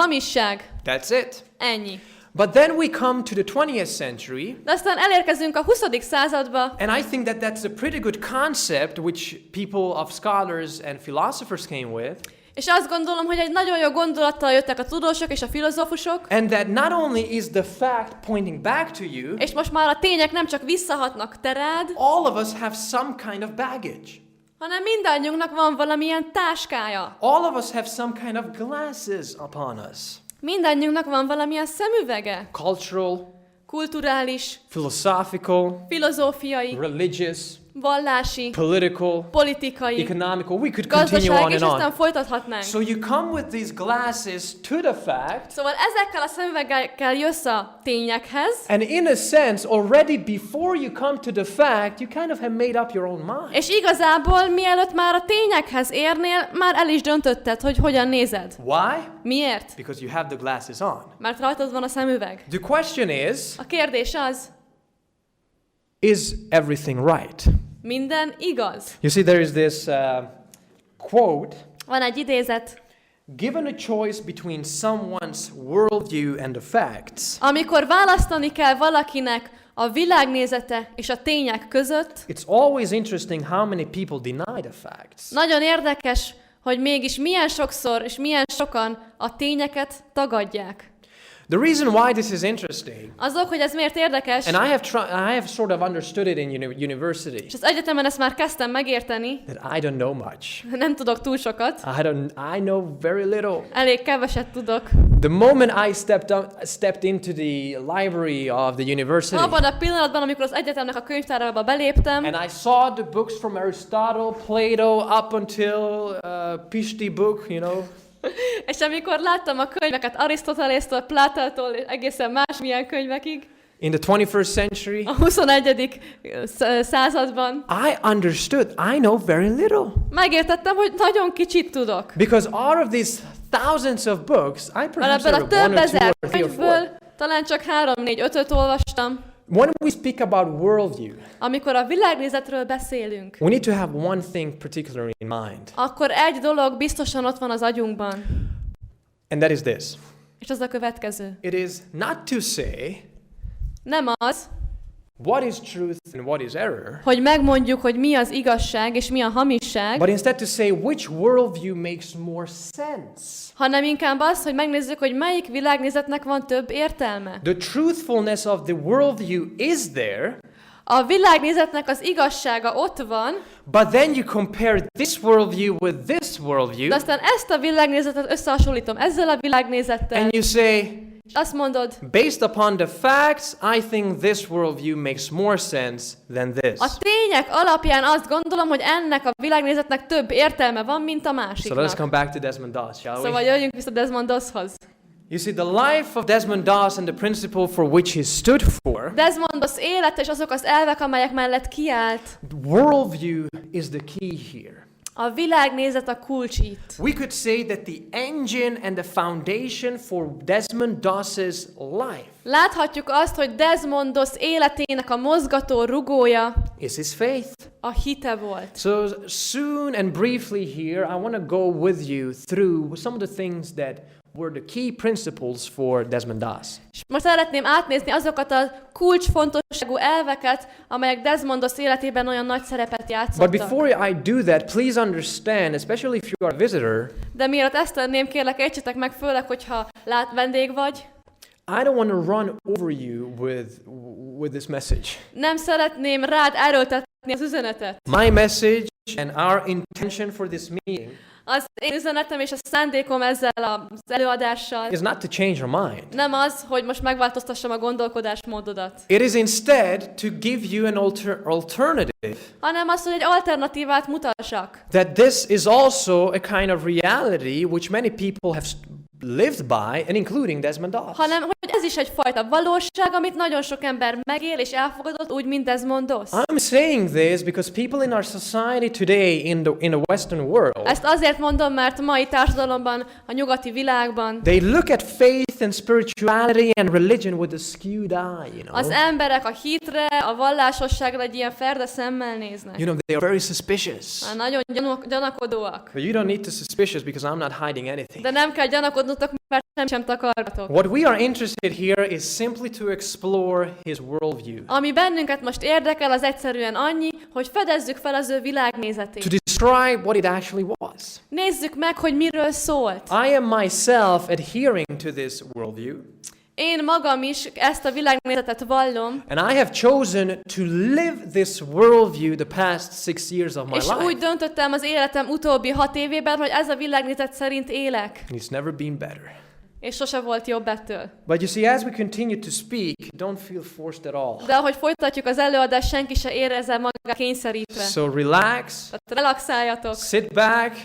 that's it. ennyi. But then we come to the 20th century, De aztán elérkezünk a 20. századba, and I think that that's a pretty good concept which people of scholars and philosophers came with. és azt gondolom, hogy egy nagyon jó gondolattal jöttek a tudósok és a filozófusok, And that not only is the fact pointing back to you, és most már a tények nem csak visszahatnak te rád, all of us have some kind of baggage. hanem mindannyiunknak van valamilyen táskája. All of us have some kind of glasses upon us. Mindannyiunknak van valamilyen szemüvege. Cultural, Kulturális, philosophical, filozófiai, religious, vallási, political, politikai, economical. We could continue gazdasági, on és and aztán on. folytathatnánk. So you come with these glasses to the fact, Szóval ezekkel a szemüvegekkel jössz a tényekhez, and in a sense, already before you come to the fact, you kind of have made up your own mind. és igazából mielőtt már a tényekhez érnél, már el is döntötted, hogy hogyan nézed. Why? Miért? Because you have the glasses on. Mert rajtad van a szemüveg. The question is A kérdés az, everything right? minden igaz? You see, there is this quote, Van egy idézet, given a choice between someone's worldview and the facts, amikor választani kell valakinek a világnézete és a tények között, it's always interesting how many people deny the facts. nagyon érdekes, hogy mégis milyen sokszor és milyen sokan a tényeket tagadják. The reason why this is interesting, Azok, hogy ez miért érdekes, and I have sort of understood it in university, és az egyetemen ezt már kezdtem megérteni, that I don't know much. nem tudok túl sokat, I know very little. elég keveset tudok. The moment I stepped into the library of the university, Abban a pillanatban, amikor az egyetemnek a könyvtárába beléptem, and I saw the books from Aristotle, Plato, up until Pishti book, you know, és amikor láttam a könyveket Arisztotelésztől, Plátótól, és egészen másmilyen könyvekig, in the 21st century, a 21. Században, I understood. I know very little. megértettem, hogy nagyon kicsit tudok. Because out of these thousands of books, I perhaps Ebből a read több one or two ezer or three or four. könyvből talán csak 3, 4, 5-öt olvastam. When we speak about worldview, Amikor a világnézetről beszélünk, we need to have one thing particularly in mind, akkor egy dolog biztosan ott van az agyunkban, and that is this. és az a következő. It is not to say Nem az, what is truth and what is error, hogy megmondjuk, hogy mi az igazság és mi a hamisság, but instead to say which worldview makes more sense. hanem inkább az, hogy megnézzük, hogy melyik világnézetnek van több értelme. The truthfulness of the worldview is there, A világnézetnek az igazsága ott van, but then you compare this worldview with this worldview, de aztán ezt a világnézetet összehasonlítom ezzel a világnézettel, and you say, és azt mondod, based upon the facts, I think this worldview makes more sense than this. a tények alapján azt gondolom, hogy ennek a világnézetnek több értelme van, mint a So let's másiknak. come back to Desmond Doss, shall Szóval we? jöjjünk vissza Desmond Dosshoz. You see, the life of Desmond Doss and the principle for which he stood for, Desmond Doss élete és azok az elvek, amelyek mellett kiállt, worldview is the key here. a világnézet a kulcs itt. We could say that the engine and the foundation for Desmond Doss's life Láthatjuk azt, hogy Desmond Doss életének a mozgató rugója is his faith. a hite volt. So soon and briefly here, I want to go with you through some of the things that were the key principles for Desmond Doss. És most szeretném átnézni azokat a kulcsfontosságú elveket, amelyek Desmond Doss életében olyan nagy szerepet But játszottak. before I do that, please understand, especially if you are a visitor, De mielőtt ezt tenném, kérlek, értsetek meg, főleg, hogyha vendég vagy. I don't want to run over you with this message. Nem szeretném rád erőltetni az üzenetet. My message and our intention for this meeting Az én üzenetem és a szándékom ezzel az előadással is not to change your mind. nem az, hogy most megváltoztassam a gondolkodásmódodat, It is instead to give you an alternative. hanem az, hogy egy alternatívát mutassak. That this is also a kind of reality which many people have lived by, and including Desmond Doss. Hanem, hogy ez is egyfajta valóság, amit nagyon sok ember megél és elfogadott, úgy, mint Desmond Doss. I'm saying this because people in our society today in the Western world, Ezt azért mondom, mert a mai társadalomban, a nyugati világban they look at faith and spirituality and religion with a skewed eye, you know. az emberek a hitre, a vallásosságra egy ilyen ferde szemmel néznek. You know, they are very suspicious. Nagyon gyanakodóak. But you don't need to suspicious because I'm not hiding anything. De nem kell gyanakodnod, takargatódnotok, mert sem takargatok. What we are interested here is simply to explore his worldview. Ami bennünket most érdekel, az egyszerűen annyi, hogy fedezzük fel az ő To világnézetét. describe what it actually was. Nézzük meg, hogy miről szólt. I am myself adhering to this worldview. Én magam is ezt a világnézetet vallom, And I have chosen to live this worldview the past 6 years of my és úgy life. döntöttem az életem utóbbi 6 évében, hogy ez a világnézet szerint élek. And it's never been better. És sose volt jobb ettől. But you see, as we continue to speak, don't feel forced at all. De ahogy folytatjuk az előadást, senki se érezze magát kényszerítve. So relax, Tehát relaxáljatok, sit back,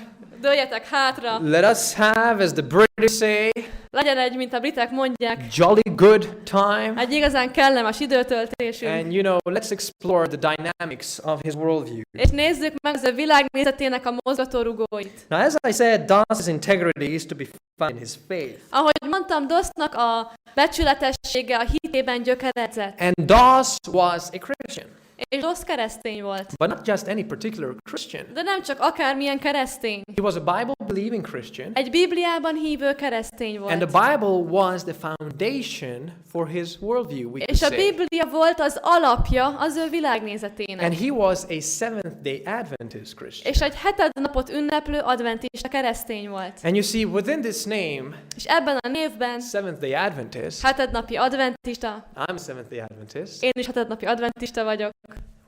dőljetek hátra, let us have, as the British say, legyen egy, mint a britek mondják, jolly good time. egy igazán kellemes időtöltésünk. And you know, let's explore the dynamics of his worldview. És nézzük meg az ő világnézetének a mozgatórugóit. Now, as I said, Das's integrity is to be found in his faith. Ahogy mondtam, Dosznak a becsületessége a hitében gyökeredzett. And Das was a Christian, És Dosz keresztény volt. but not just any particular Christian. De nem csak akármilyen keresztény. He was a Bible-believing Christian, Egy Bibliában hívő keresztény and the volt. Bible was the foundation for his worldview, we could És a say. Biblia volt az alapja az ő világnézetének. And he was a Seventh-day Adventist Christian. És egy heted napot ünneplő adventista keresztény volt. And you see, within this name, És ebben a névben Seventh-day Adventist, hetednapi adventista, I'm a Seventh-day Adventist. én is hetednapi adventista vagyok.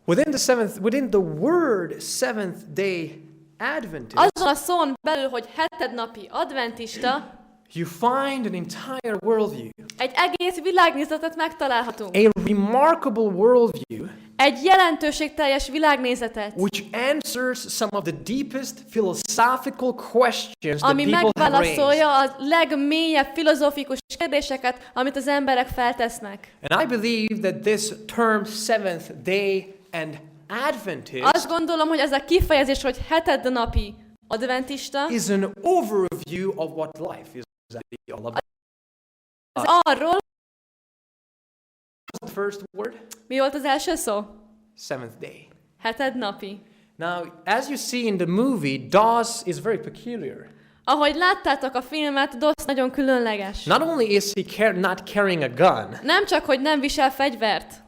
Within the word Seventh-day Adventist, Azon a szón belül, hogy hetednapi adventista, you find an entire worldview, egy egész világnézetet megtalálhatunk. a remarkable worldview, Egy jelentőségteljes világnézetet, which answers some of the deepest philosophical questions that ami people have raised. megválaszolja a legmélyebb filozófikus kérdéseket, amit az emberek feltesznek. And I believe that this term Seventh Day and Adventist Azt gondolom, hogy ez a kifejezés, hogy hetednapi adventista, is an overview of what life is actually all about. az arról, The first word, mi volt az első szó? Seventh Day. Hetednapi. Now, as you see in the movie, Das is very peculiar. Ahogy láttátok a filmet, Dosz nagyon különleges. Not only is he not carrying a gun, Nem csak, hogy nem visel fegyvert,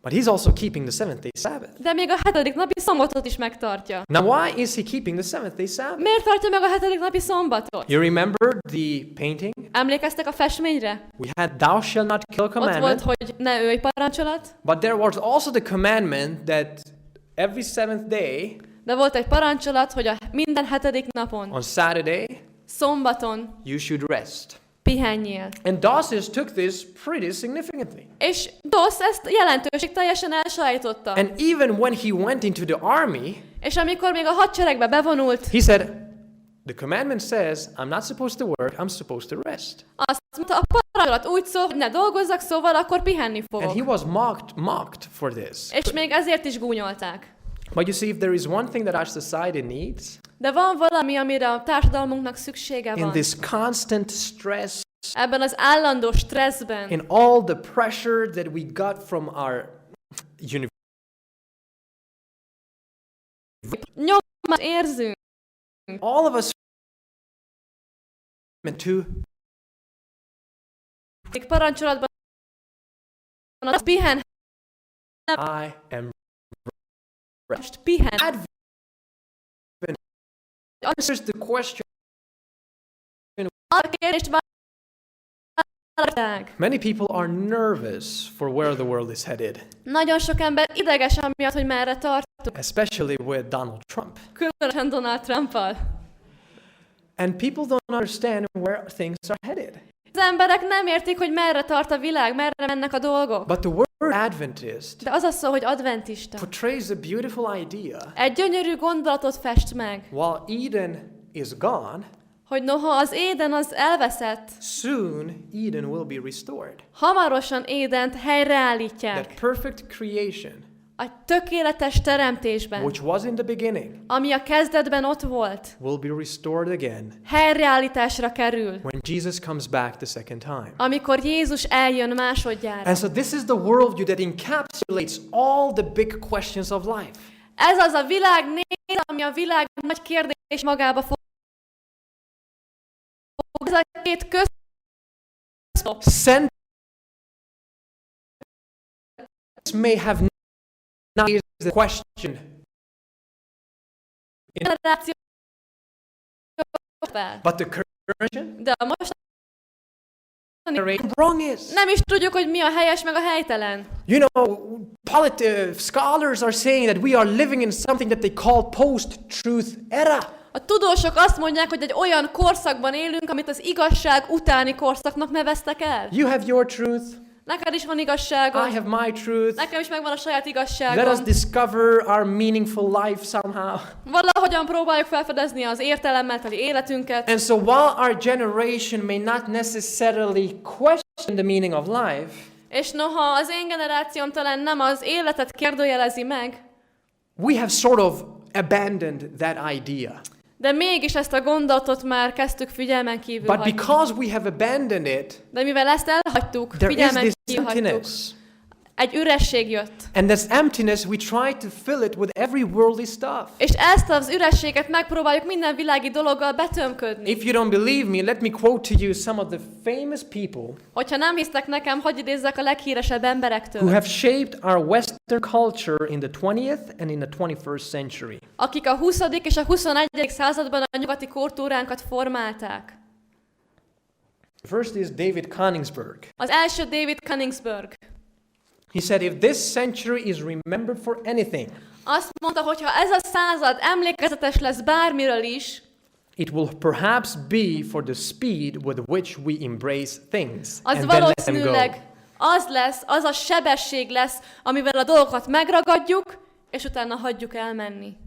but he's also keeping the seventh day Sabbath. de még a hetedik napi szombatot is megtartja. Now, why is he keeping the seventh day Sabbath? Miért tartja meg a hetedik napi szombatot? You remember the painting? Emlékeztek a festményre? We had thou shalt not kill Ott volt, commandment, hogy ne ölj parancsolat, but there was also the commandment that every seventh day, de volt egy parancsolat, hogy a minden hetedik napon, on Saturday, szombaton you should rest. pihenjél. And Dawes took this pretty significantly. És Dosz ezt jelentőségteljesen elsajátotta. And even when he went into the army, És amikor még a hadseregbe bevonult, he said, the commandment says, I'm not supposed to work, I'm supposed to rest. azt mondta, a parancsolat úgy szól, hogy ne dolgozzak, szóval akkor pihenni And he fogok. was mocked for this. És még ezért is gúnyolták. But you see, if there is one thing that our society needs, De van valami, amire a társadalmunknak szüksége in van. this constant stress, Ebben az állandó stresszben, in all the pressure that we got from our university, nyomást érzünk. all of us meant to Még parancsolatban az pihen, I am most pihen. Advent answers the question. A kérdést válaszolták. Many people are nervous for where the world is headed, Nagyon sok ember ideges amiatt, hogy merre tartunk. especially with Donald Trump. Különösen Donald Trumpal. And people don't understand where things are headed. Az emberek nem értik, hogy merre tart a világ, merre mennek a dolgok. But the word Adventist De az a szó, hogy adventista. portrays a beautiful idea. Egy gyönyörű gondolatot fest meg, While Eden is gone, hogy noha az Éden az elveszett, soon Eden will be restored. hamarosan Édent That helyreállítják. perfect creation, A tökéletes teremtésben, which was in the beginning, ami a kezdetben ott volt, will be restored again helyreállításra kerül, when Jesus comes back the second time. amikor Jézus eljön másodjára. And so this is the worldview that encapsulates all the big questions of life. Ez az a világnézet, ami a világ nagy kérdés magába Ez a két sentence may have not raised the question. generáció fel. But the current De a most generation wrong is. nem is tudjuk, hogy mi a helyes meg a helytelen. You know, scholars are saying that we are living in something that they call post-truth era. A tudósok azt mondják, hogy egy olyan korszakban élünk, amit az igazság utáni korszaknak neveztek el. You have your truth. Neked is van igazságod. I have my truth. Nekem is megvan a saját Let us igazságom. discover our meaningful life somehow. Valahogyan próbáljuk felfedezni az értelemmel teli életünket. And so while our generation may not necessarily question the meaning of life, És noha az én generációm talán nem az életet kérdőjelezi meg, we have sort of abandoned that idea. de mégis ezt a gondolatot már kezdtük figyelmen kívül But hagyni. because we have abandoned it, De mivel ezt elhagytuk, there is figyelmen this kívül hagytuk, emptiness. egy üresség jött. And this emptiness, we try to fill it with every worldly stuff. És ezt az ürességet megpróbáljuk minden világi dologgal betömködni. If you don't believe me, let me quote to you some of the famous people Hogyha nem hisztek nekem, hadd idézzek a leghíresebb emberektől, who have shaped our Western culture in the 20th and in the 21st century. akik a 20. és a 21. században a nyugati kultúránkat formálták. First is David Koningsberg. Az első David Koningsberg. He said, if this century is remembered for anything, Azt mondta, hogy ha ez a század emlékezetes lesz bármiről is, it will perhaps be for the speed with which we embrace things az and then let them go. valószínűleg az lesz, az a sebesség lesz, amivel a dolgokat megragadjuk, és utána hagyjuk elmenni.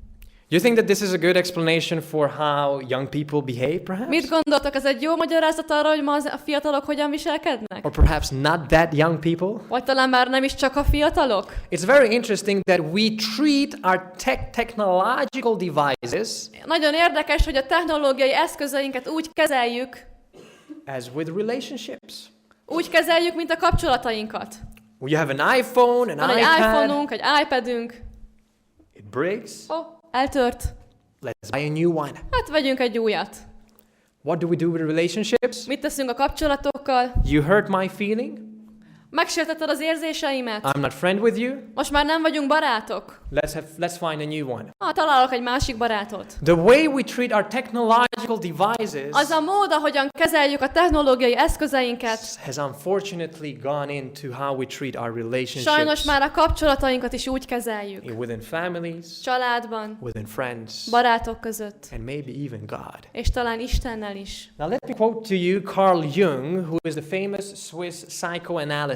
You think that this is a good explanation for how young people behave, perhaps? Mit gondoltok, ez egy jó magyarázat arra, hogy ma a fiatalok hogyan viselkednek? Or perhaps not that young people? Vagy talán már nem is csak a fiatalok? It's very interesting that we treat our technological devices Nagyon érdekes, hogy a technológiai eszközeinket úgy kezeljük, as with relationships. úgy kezeljük, mint a kapcsolatainkat. You have an iPhone, an Van egy iPad, iPhone-unk, egy iPad-ünk. it breaks, Eltört. let's buy a new one. Hát vegyünk egy újat. What do we do with relationships? Mit teszünk a kapcsolatokkal? You hurt my feeling, Megsértetted az érzéseimet? I'm not friend with you, Most már nem vagyunk barátok? let's find a new one. Találok egy másik barátot. The way we treat our technological devices Az a mód, ahogyan kezeljük a technológiai eszközeinket, has unfortunately gone into how we treat our relationships sajnos már a kapcsolatainkat is úgy kezeljük. within families, Családban, within friends, barátok között, and maybe even God. és talán Istennel is. Now let me quote to you Carl Jung, who is the famous Swiss psychoanalyst.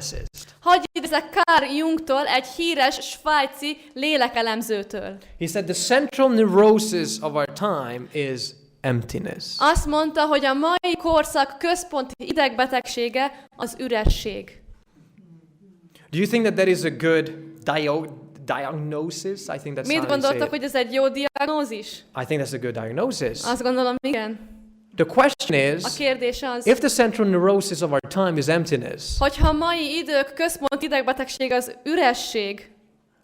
Hagyj idézek Carl Jungtól, egy híres svájci lélekelemzőtől. He said the central neurosis of our time is emptiness. Azt mondta, hogy a mai korszak központi idegbetegsége az üresség. Do you think that is a good diagnosis? I think that's Mit how you say gondoltak, it. hogy ez egy jó diagnózis? I think that's a good diagnosis. Azt gondolom, igen. The question is, A kérdés az, if the central neurosis of our time is emptiness, hogyha a mai idők központi idegbetegség az üresség,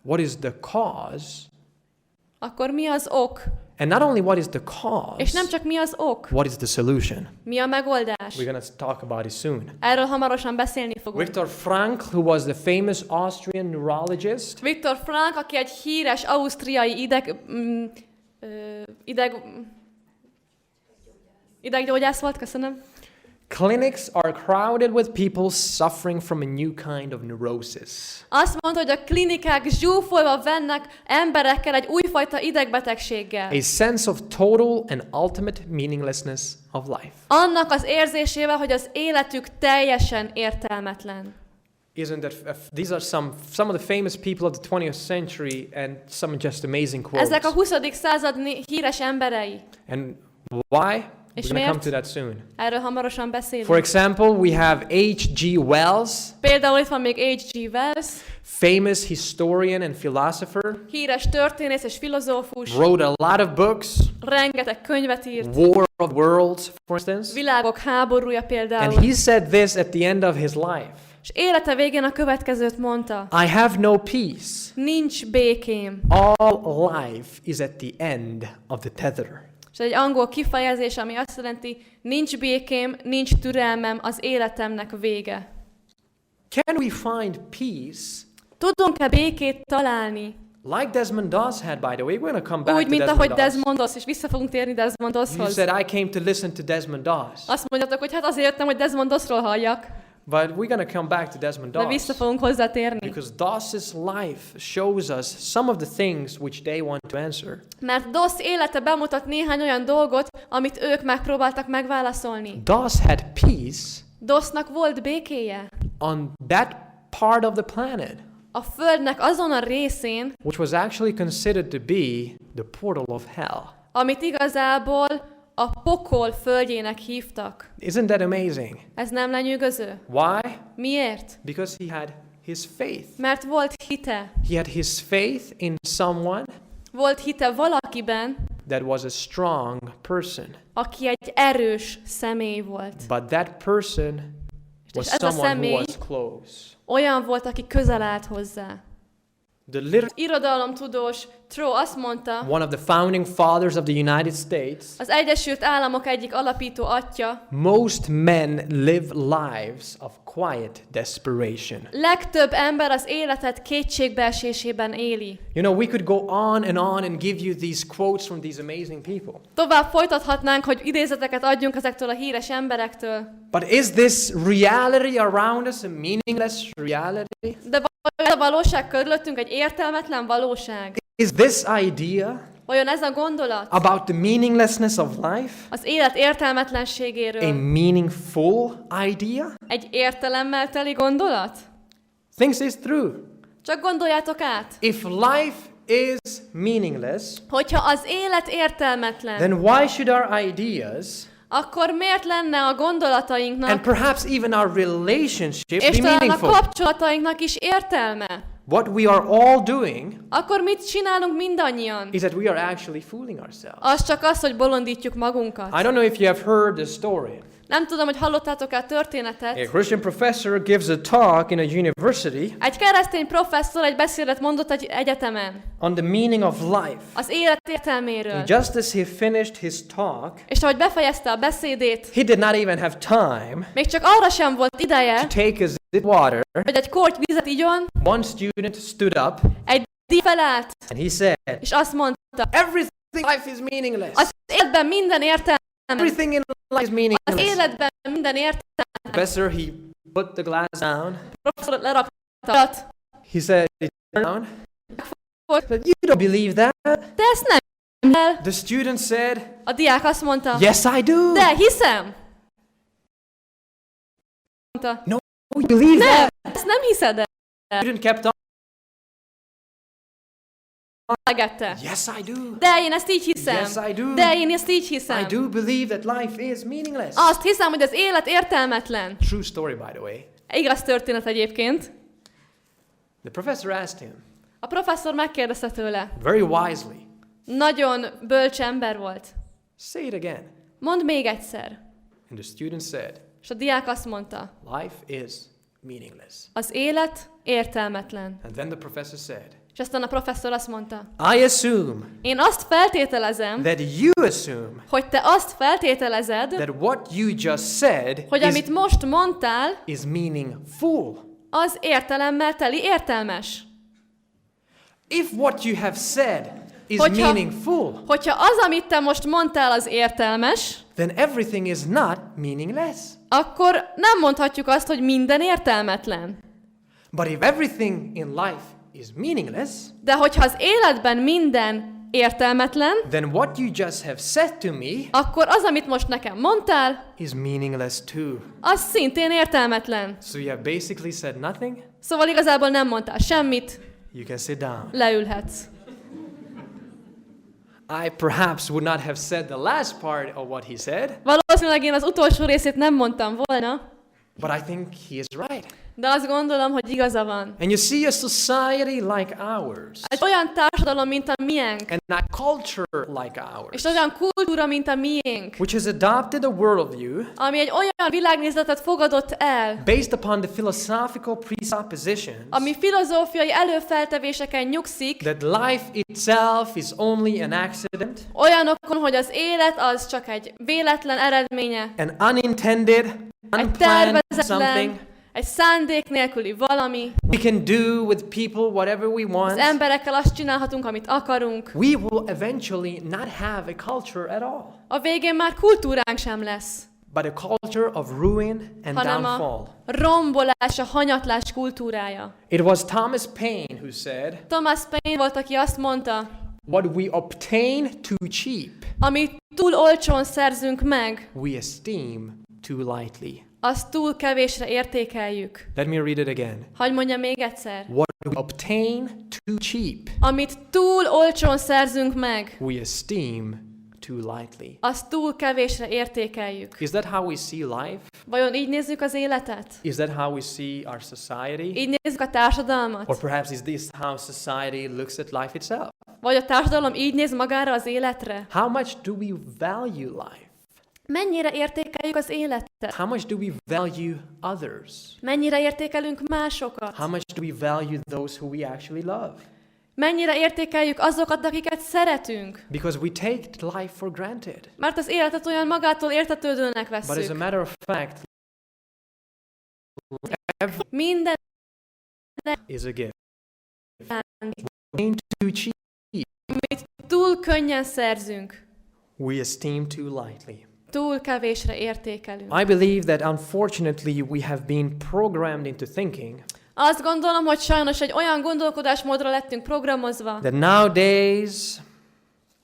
what is the cause? akkor mi az ok? And not only what is the És nem cause, csak mi az ok, what is the solution? mi a megoldás? We're going to talk about it soon. Erről hamarosan beszélni fogunk. Viktor Frankl, who was the famous Austrian neurologist, Viktor Frankl, aki egy híres ausztriai ideggyógyász volt, köszönöm. clinics are crowded with people suffering from a new kind of neurosis. Azt mondta, hogy a klinikák zsúfolva vennek emberekkel egy újfajta idegbetegséggel. A sense of total and ultimate meaninglessness of life. Annak az érzésével, hogy az életük teljesen értelmetlen. Isn't that these are some of the famous people of the 20th century and some just amazing quotes. Ezek a 20. század híres emberei. And why? És We're going to come miért? to that soon. Erről hamarosan beszélünk. For example, we have H.G. Wells, Például itt van még H.G. Wells, famous historian and philosopher, híres történész és filozófus, wrote a lot of books, rengeteg könyvet írt, War of Worlds, for instance. Világok háborúja And például. he said this at the end of his life. És élete végén a következőt mondta. I have no peace. Nincs békém. All life is at the end of the tether. És egy angol kifejezés, ami azt jelenti, nincs békém, nincs türelmem, az életemnek vége. Can we find peace Tudunk-e békét találni? like Desmond Doss had, by the way? We're going to come back Úgy, to mint Desmond ahogy Doss. Desmond Doss, és vissza fogunk térni Desmond You Dosshoz. said, I came to listen to Desmond Doss. Azt mondjátok, hogy hát azért jöttem, hogy Desmond Dossról halljak, But we're going to come back to Desmond de vissza Doss. fogunk hozzátérni. Because Doss's life shows us some of the things which they want to answer. Mert Doss élete bemutat néhány olyan dolgot, amit ők megpróbáltak megválaszolni. Doss had peace Dossnak volt békéje. on that part of the planet, A Földnek azon a részén, which was actually considered to be the portal of hell. amit igazából a pokol földjének hívtak. Isn't that amazing? Ez nem lenyűgöző? Why? Miért? Because he had his faith. Mert volt hite. He had his faith in someone Volt hite valakiben, that was a strong person. aki egy erős személy volt. But that person was ez a someone who személy was close. olyan volt, aki közel állt hozzá. The literal Irodalomtudós Thoreau azt mondta, one of the founding fathers of the United States, az Egyesült Államok egyik alapító atya, most men live lives of quiet desperation. legtöbb ember az életet kétségbeesésében éli. You know, we could go on and give you these quotes from these amazing people. Tovább folytathatnánk, hogy idézeteket adjunk ezektől a híres emberektől. But is this reality around us a meaningless reality? De a valóság körülöttünk egy értelmetlen valóság. Is this idea Vajon ez a gondolat about the meaninglessness of life az élet a értelmetlenségéről meaningful idea? egy értelemmel teli gondolat? Think this through. Csak gondoljátok át. If life is meaningless, Hogyha az élet értelmetlen, then why should our ideas akkor miért lenne a and gondolatainknak perhaps even our relationship és be talán a meaningful? kapcsolatainknak is értelme? What we are all doing Akkor mit csinálunk mindannyian? is that we are actually fooling ourselves. Az csak az, hogy bolondítjuk I magunkat. don't know if you have heard the story. Nem tudom, hogy hallottátok-e a történetet. A Christian professor gives a talk in a university Egy keresztény professzor egy beszédet mondott egy egyetemen on the meaning of life. az élet értelméről. And just as he finished his talk, És ahogy befejezte a beszédét, he did not even have time még csak arra sem volt ideje, to take a sip of water. hogy egy korty vizet igyon, One student stood up egy díj felállt, and he said, és azt mondta, everything in life is meaningless. az életben minden értelme. Everything in life is Az meaningless. életben minden értelme. Professor, he put the glass down. Professzor lerakta. He said, down. You don't believe that? De ezt nem el. The student said, A diák azt mondta, yes, I do. de hiszem. Mondta, No, you believe nem, that? ezt nem hiszed el. The student kept on. Megette. Yes, I do. De én ezt így hiszem. Yes, I do. De én ezt így I hiszem. do believe that life is meaningless. Azt hiszem, hogy az élet értelmetlen. True story, by the way. Igaz történet egyébként. The professor asked him, A professzor megkérdezte tőle. very wisely, Nagyon bölcs ember volt. say it again. Mondd még egyszer. And the student said, És a diák azt mondta. life is meaningless. Az élet értelmetlen. And then the professor said, És aztán a professzor azt mondta. I assume Én azt feltételezem, that you assume hogy te azt feltételezed, that what you just said hogy amit most mondtál, is meaningful. az értelemmel teli értelmes. If what you have said is Hogyha- meaningful, Hogyha az, amit te most mondtál, az értelmes, then everything is not meaningless. akkor nem mondhatjuk azt, hogy minden értelmetlen. But if everything in life is meaningless, De hogyha az életben minden értelmetlen, then what you just have said to me akkor az, amit most nekem mondtál, is meaningless too. az szintén értelmetlen. So you have basically said nothing? Szóval igazából nem mondtál semmit, You can sit down. leülhetsz. I perhaps would not have said the last part of what he said, Valószínűleg én az utolsó részét nem mondtam volna, but I think he is right. de azt gondolom, hogy igaza van. And you see a society like ours, Egy olyan társadalom, társadalom, mint a miénk, and not culture like ours, és olyan kultúra, mint a miénk, which has adopted a worldview ami egy olyan világnézetet fogadott el, based upon the philosophical presuppositions ami filozófiai előfeltevéseken nyugszik, that life itself is only an accident, olyanokon, hogy az élet az csak egy véletlen eredménye, an unintended, egy unplanned tervezetlen, something. egy szándék nélküli valami. We can do with people whatever we Az want. emberekkel azt csinálhatunk, amit akarunk. We will eventually not have a culture at all, A végén már kultúránk sem lesz, but a culture of ruin and hanem a downfall. rombolás, a hanyatlás kultúrája. It was Thomas Paine who said, Thomas Paine volt, aki azt mondta, what we obtain too cheap, amit túl olcsón szerzünk meg, we esteem too lightly. azt túl kevésre értékeljük. Let me read it again. Hadd mondjam még egyszer. What we obtain too cheap, Amit túl olcsón szerzünk meg, we esteem too lightly. azt túl kevésre értékeljük. Is that how we see life? Vajon így nézzük az életet? Is that how we see our society? Így nézzük a társadalmat? Or perhaps is this how society looks at life itself? Vagy a társadalom így néz magára az életre? How much do we value life? Mennyire értékeljük az életet? How much do we value others? Mennyire értékelünk másokat? How much do we value those who we actually love? Mennyire értékeljük azokat, akiket szeretünk? Because we take life for granted. Mert az életet olyan magától értetődőnek But as a vesszük. matter of fact, Minden is a gift. Ain't too cheap. amit túl könnyen szerzünk, We esteem too lightly. túl kevésre értékelünk. I believe that unfortunately we have been programmed into thinking Azt gondolom, hogy sajnos egy olyan gondolkodásmódra lettünk programozva, that nowadays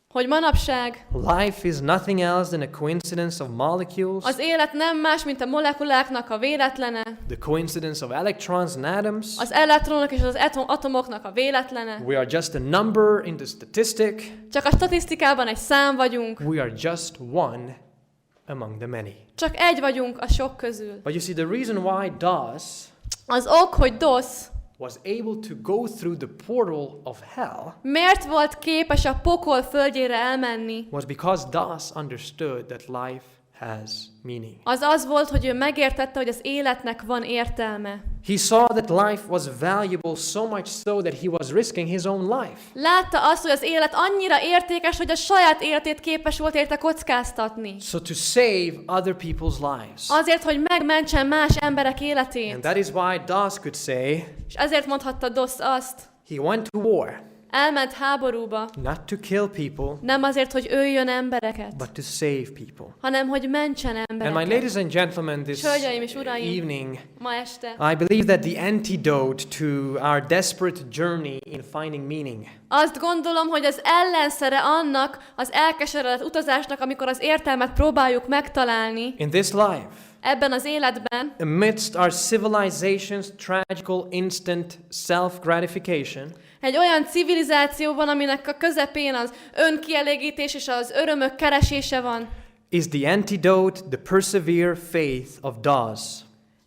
hogy manapság life is nothing else than a coincidence of molecules, az élet nem más, mint a molekuláknak a véletlene, the coincidence of electrons and atoms. az elektronok és az atomoknak a véletlene. We are just a number in the statistic. Csak a statisztikában egy szám vagyunk, We are just one among the many. csak egy vagyunk a sok közül. But you see, the reason why DOS Az ok, hogy DOS was able to go through the portal of hell miért volt képes a pokol földjére elmenni, was because DOS understood that life has meaning. az volt, hogy ő megértette, hogy az életnek van értelme. He saw that life was valuable so much so that he was risking his own life. Látta azt, hogy az élet annyira értékes, hogy a saját életét képes volt érte kockáztatni. So to save other people's lives. Azért, hogy megmentsen más emberek And életét. that is why DOS could say És ezért mondhatta DOS azt, he went to war, elment háborúba, not to kill people, nem azért, hogy öljön embereket, but to save people. hanem hogy mentsen And my embereket. ladies and gentlemen, this Hölgyeim és uraim, evening, ma este I believe that the antidote to our desperate journey in finding meaning azt gondolom, hogy az ellenszere annak az elkeseredett utazásnak, amikor az értelmet próbáljuk megtalálni in this life, ebben az életben, amidst our civilization's tragical instant self-gratification, egy olyan civilizációban, aminek a közepén az önkielégítés és az örömök keresése van, is the antidote, the persevere faith of DOS,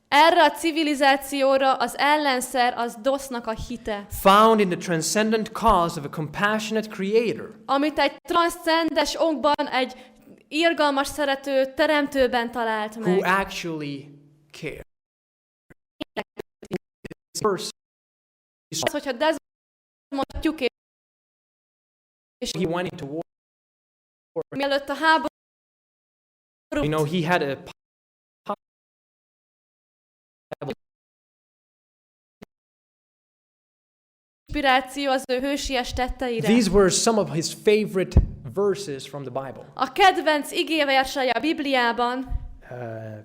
erre a civilizációra az ellenszer az DOS-nak a hite, found in the transcendent cause of a compassionate creator amit egy transzcendes okban, egy irgalmas szerető teremtőben talált who meg. actually cared. This person, Az, hogyha Desmond mondjuk, és he went into war. mielőtt a háború, You know, he had a inspiráció az ő hősies tetteire. These were some of his favorite verses from the Bible. A kedvenc igéversei a Bibliában,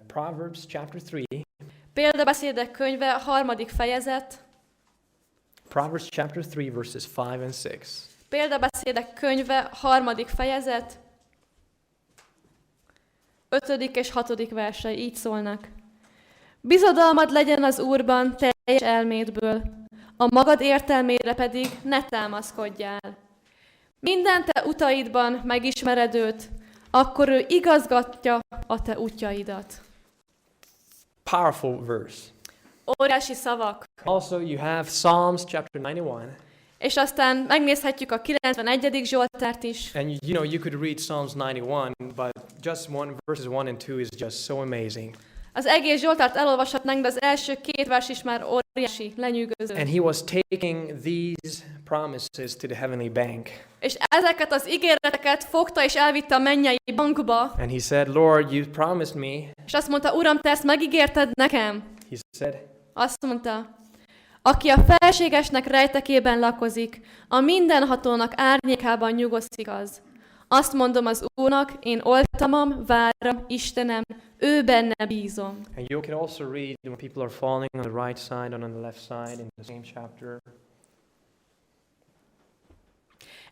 Proverbs chapter 3. Példabeszédek könyve, 3. fejezet, Proverbs chapter 3 verses 5 and 6. Példabeszédek könyve, 3. fejezet, 5. és 6. versei így szólnak. Bizodalmad legyen az Úrban teljes elmédből, a magad értelmére pedig ne támaszkodjál. Minden te utaidban megismered őt, akkor ő igazgatja a te útjaidat. Powerful verse. Óriási szavak. Also, you have Psalms chapter 91. És aztán megnézhetjük a 91. Zsoltárt is. And you could read Psalms 91, but just verses 1 and 2 is just so amazing. Az egész Zsoltárt elolvashatnánk, de az első 2 vers is már óriási, lenyűgöző. And he was taking these promises to the heavenly bank. És ezeket az ígéreteket fogta és elvitte a mennyei bankba. And he said, Lord, you promised me. És azt mondta, Uram, te ezt megígérted nekem. He said, Azt mondta, aki a felségesnek rejtekében lakozik, a mindenhatónak árnyékában nyugosztik az. Azt mondom az Úrnak, én oltalmam, váram, Istenem, ő benne bízom. And you can also read when people are falling on the right side and on the left side in the same chapter.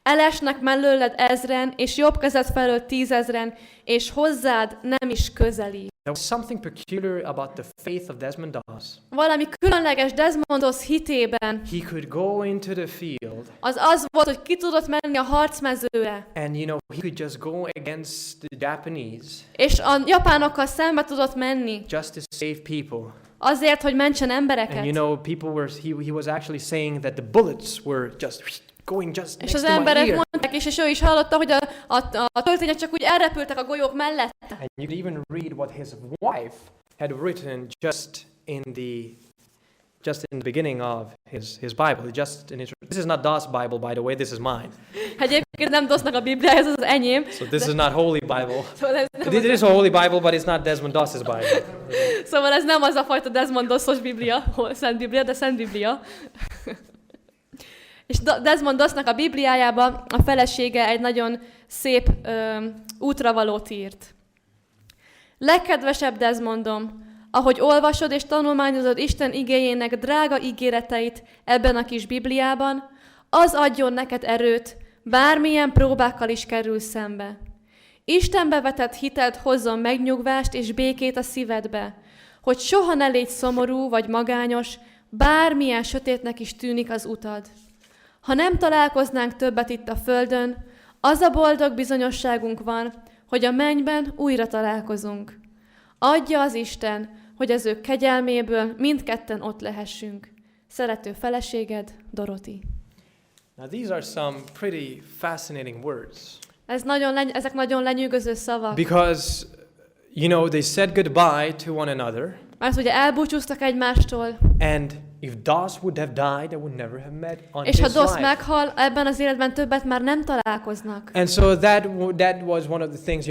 Elesnek mellőled 1000-en, és jobb kezed felől 10 000-en, és hozzád nem is közeli. There was something peculiar about the faith of Desmond Doss. Valami különleges Desmondos hitében He could go into the field az volt, hogy ki tudott menni a harcmezőre, and he could just go against the Japanese és a japánokkal szembe tudott menni, just to save people. azért, hogy mentsen embereket. And people were he was actually saying that the bullets were just going just És next az to my emberek ear. mondták, és ő is hallotta, hogy a töltények csak úgy elrepültek a golyók mellett. And you could even read what his wife had written just in the beginning of his Bible. This is not Doss' Bible, by the way. This is mine. Egyébként nem Dossnak a Biblia, ez az enyém. So this is not Holy Bible. Szóval ez It is a Holy Bible, but it's not Desmond Doss' Bible. Szóval ez nem az a fajta Desmond Doss-os Biblia, Szent Biblia, de Szent Biblia. És Desmond Dossnak a Bibliájában a felesége egy nagyon szép útravalót írt. Legkedvesebb Desmondom, ahogy olvasod és tanulmányozod Isten igéjének drága ígéreteit ebben a kis Bibliában, az adjon neked erőt, bármilyen próbákkal is kerül szembe. Istenbe vetett hited hozzon megnyugvást és békét a szívedbe, hogy soha ne légy szomorú vagy magányos, bármilyen sötétnek is tűnik az utad. Ha nem találkoznánk többet itt a földön, az a boldog bizonyosságunk van, hogy a mennyben újra találkozunk. Adja az Isten, hogy az ő kegyelméből mindketten ott lehessünk. Szerető feleséged, Dorothy. Now these are some pretty fascinating words. Ezek nagyon lenyűgöző szavak. Because, they said goodbye to one another. Mert ugye elbúcsúztak egymástól, And if Doss would have died, they would never have met on és ha his Doss life. meghal, ebben az életben többet már nem találkoznak. And so that was one of the things,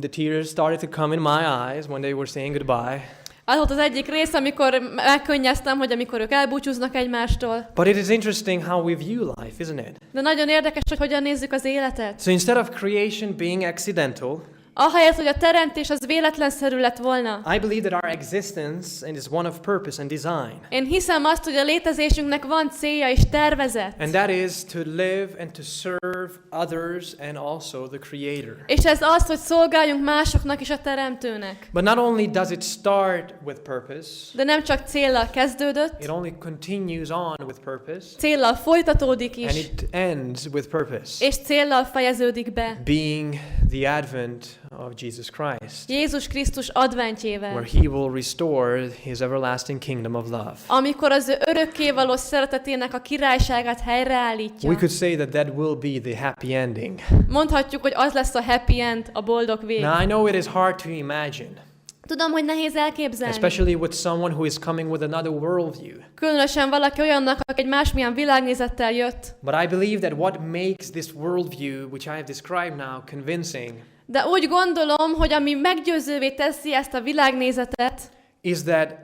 the tears started to come in my eyes when they were saying goodbye. Az volt az egyik rész, amikor megkönnyeztem, hogy amikor ők elbúcsúznak egymástól. But it is interesting how we view life, isn't it? De nagyon érdekes, hogy hogyan nézzük az életet. So instead of creation being accidental, Ahelyett, hogy a teremtés az véletlenszerű lett volna. I believe that our existence is one of purpose and design. Én hiszem azt, hogy a létezésünknek van célja és tervezet. And that is to live and to serve others and also the Creator. És ez az, hogy szolgáljunk másoknak és a teremtőnek. But not only does it start with purpose, De nem csak céllal kezdődött, it only continues on with purpose, céllal folytatódik and is, it ends with purpose, és céllal fejeződik be. being the advent of Jesus Christ, Jézus Krisztus adventjével, where He will restore His everlasting kingdom of love. amikor az ő örökkévaló szeretetének a királyságát helyreállítja. We could say that will be the happy ending. Mondhatjuk, hogy az lesz a happy end, a boldog vég. Now I know it is hard to imagine, Tudom, hogy nehéz elképzelni. especially with someone who is coming with another worldview. Különösen valaki olyannak, aki egy másmilyen világnézettel jött. But I believe that what makes this worldview, which I have described now, convincing, De úgy gondolom, hogy ami meggyőzővé teszi ezt a világnézetet, is that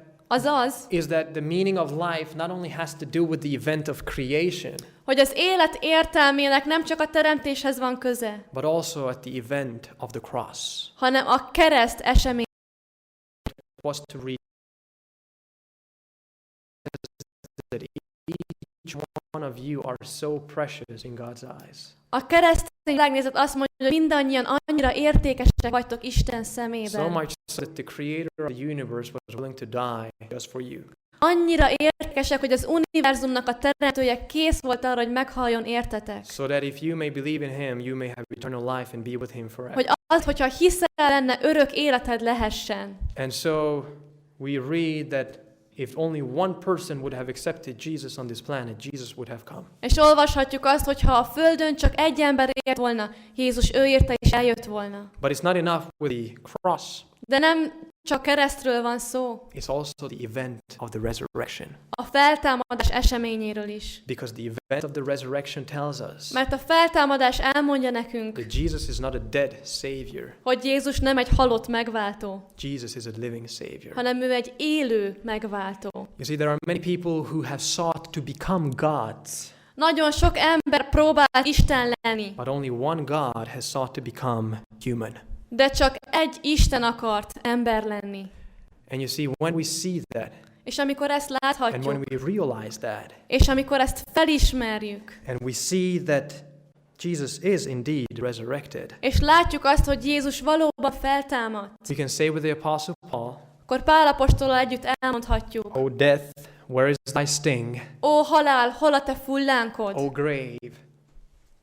the meaning of life not only has to do with the event of creation, hogy az élet értelmének nem csak a teremtéshez van köze, but also at the event of the cross. hanem a kereszt esemény. Was to read that each one of you are so precious in God's eyes. A keresztény világnézet azt mondja, hogy mindannyian annyira értékesek vagytok Isten So szemében. much so that the creator of the universe was willing to die just for you. Annyira értékesek, hogy az univerzumnak a teremtője kész volt arra, hogy meghaljon értetek. So that if you may believe in him, you may have eternal life and be with him forever. Hogy az, hogyha hiszel benne, örök életed lehessen. And so we read that if only one person would have accepted Jesus on this planet, Jesus would have come. És olvashatjuk azt, hogy ha a földön csak egy ember élt volna, Jézus ő érte és eljött volna. But it's not enough with the cross. De nem csak keresztről van szó, It's also the event of the resurrection. a feltámadás eseményéről is. Because the event of the resurrection tells us Mert a feltámadás elmondja nekünk, that Jesus is not a dead savior. hogy Jézus nem egy halott megváltó, Jesus is a living savior. hanem ő egy élő megváltó. You see, there are many people who have sought to become gods, Nagyon sok ember próbál Isten lenni, but only one God has sought to become human. de csak egy Isten akart ember lenni. And you see, when we see that, És amikor ezt and when láthatjuk, we realize that, és amikor ezt felismerjük, and we see that Jesus is indeed resurrected, és látjuk azt, hogy Jézus valóban feltámadt, we can say with the Apostle Paul, akkor Pál apostolal együtt elmondhatjuk: O death, where is thy sting? Ó halál, hol a te fullánkod? O grave,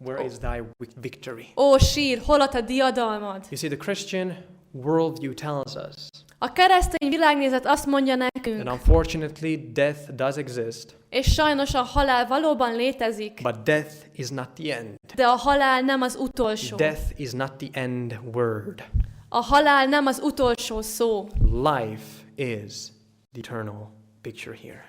where is thy victory? Ó sír, hol a te diadalmad? You see, the Christian worldview tells us A keresztény világnézet azt mondja that nekünk, unfortunately death does exist, és sajnos a halál valóban létezik, but death is not the end. de a halál nem az utolsó. Death is not the end word. A halál nem az utolsó szó. Life is the eternal picture here.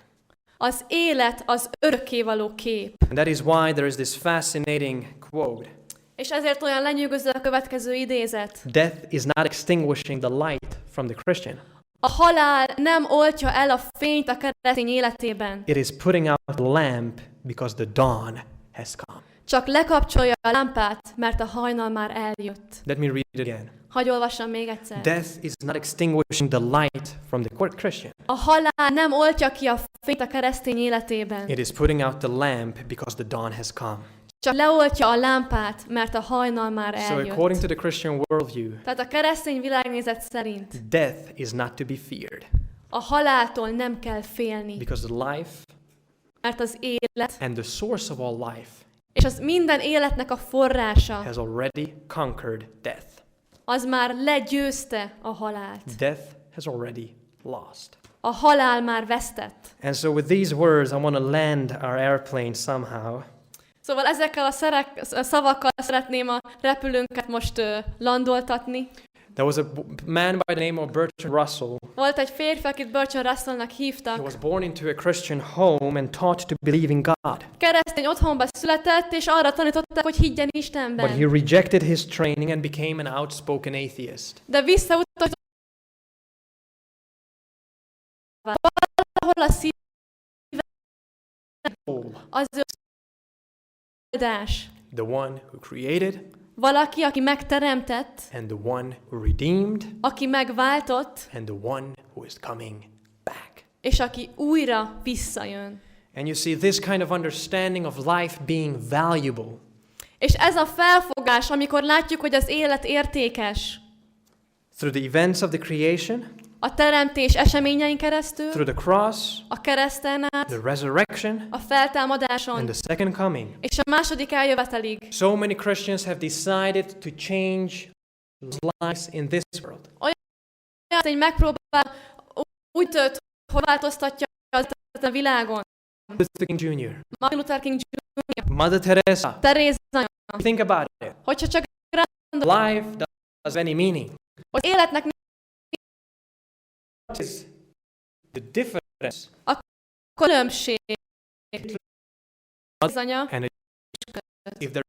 Az élet az örökkévaló kép. And that is why there is this fascinating quote. És ezért olyan lenyűgöző a következő idézet. Death is not extinguishing the light from the Christian. A halál nem oltja el a fényt a keresztény életében. It is putting out the lamp because the dawn has come. Csak lekapcsolja a lámpát, mert a hajnal már eljött. Let me read it again. Hadd olvassam még egyszer. Death is not extinguishing the light from the Christian. A halál nem oltja ki a fényt a keresztény életében. It is putting out the lamp because the dawn has come. Csak leoltja a lámpát, mert a hajnal már So according to eljött. the Christian worldview, Tehát a keresztény világnézet szerint death is not to be feared a haláltól nem kell félni, because the life mert az élet, and the source of all life és az minden életnek a forrása, has already conquered death. az már legyőzte a halált. Death has already lost. A halál már vesztett. And so with these words, I want to land our airplane somehow. Szóval ezekkel a szavakkal szeretném a repülőnket most landoltatni. There was a man by the name of Bertrand Russell. Volt egy férfi, akit Bertrand Russellnak He hívtak. was born into a Christian home and taught to believe in God. Keresztény otthonba született, és arra tanították, hogy higgyen But Istenben. he rejected his training and became an outspoken atheist. De visszautasított valahol a szíve az ő oldás. The one who created Valaki, aki megteremtett, and the one who redeemed aki megváltott, and the one who is coming back. és aki újra visszajön. And you see this kind of understanding of life being valuable És ez a felfogás, amikor látjuk, hogy az élet értékes, through the events of the creation, a teremtés eseményein keresztül, through the cross, a kereszten át, the resurrection, a feltámadáson, and the second coming. és a második eljövetelig. So many Christians have decided to change lives in this world. Hogy megpróbál úgy tört, hogy változtatja a világon. Luther King Jr., Martin Luther King Jr., Mother Teresa. Teresa, Think about it. hogyha csak Life doesn't have any meaning. az életnek What is the difference a különbség az anya, and if there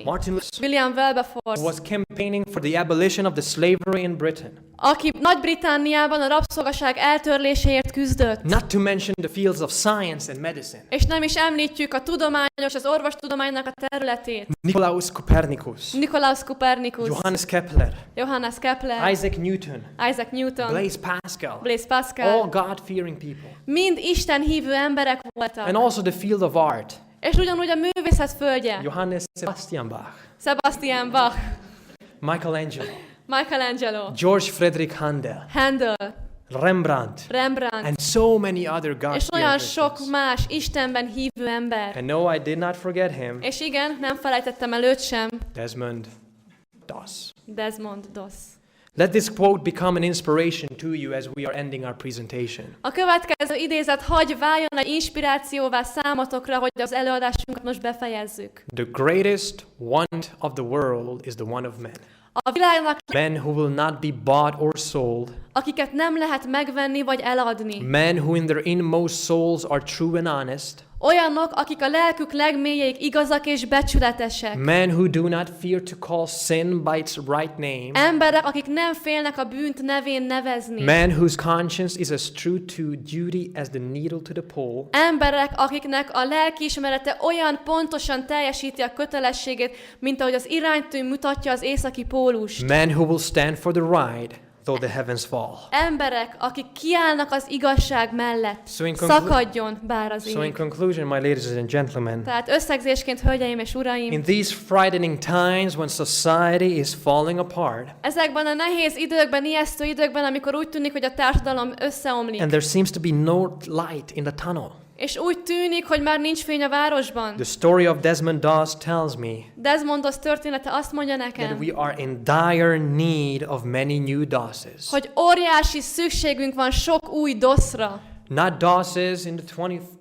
Martin Luther William Wilberforce, was campaigning for the abolition of the slavery in Britain, aki Nagy-Britanniában a rabszolgaság eltörléséért küzdött. not to mention the fields of science and medicine. És nem is említjük a tudományos, az orvostudománynak a területét. Nicolaus Copernicus, Nikolaus Kopernikus, Johannes Kepler, Johannes Kepler, Isaac Newton, Isaac Newton, Blaise Pascal, Blaise all Pascal, God-fearing people. mind Isten hívő emberek And voltak. also the field of art, És ugyanúgy a művészet földje. Johannes Sebastian Bach, Sebastian Bach, Michelangelo, Michelangelo, George Frederick Handel, Handel, Rembrandt, Rembrandt, and so many other és God-fearing olyan Christians. sok más Istenben hívő ember. And no, I did not forget him, És igen, nem felejtettem el őt sem, Desmond Doss. Desmond Doss. Let this quote become an inspiration to you as we are ending our presentation. A következő idézet hagy váljon egy inspirációvá számotokra, hogy az előadásunkat most befejezzük. The greatest want of the world is the one of men. A világnak Men who will not be bought or sold. akiket nem lehet megvenni vagy eladni. Men who in their inmost souls are true and honest. Olyanok, akik a lelkük legmélyéig igazak és becsületesek. Men who do not fear to call sin by its right name. Emberek, akik nem félnek a bűnt nevén nevezni. Men whose conscience is as true to duty as the needle to the pole. Emberek, akiknek a lelkiismerete olyan pontosan teljesíti a kötelességét, mint ahogy az iránytű mutatja az északi pólust. Men who will stand for the right, though the heavens fall. Emberek, akik kiállnak az igazság mellett, szakadjon bár az So in ég. conclusion, my ladies and gentlemen, Tehát összegzésként, hölgyeim és uraim, in these frightening times when society is falling apart, ezekben a nehéz időkben, ijesztő időkben, amikor úgy tűnik, hogy a társadalom összeomlik, and there seems to be no light in the tunnel, és úgy tűnik, hogy már nincs fény a városban. the story of Desmond Doss tells me Desmondos története azt mondja that nekem, we are in dire need of many new Dosses. hogy óriási szükségünk van sok új doszra. Not Dosses in the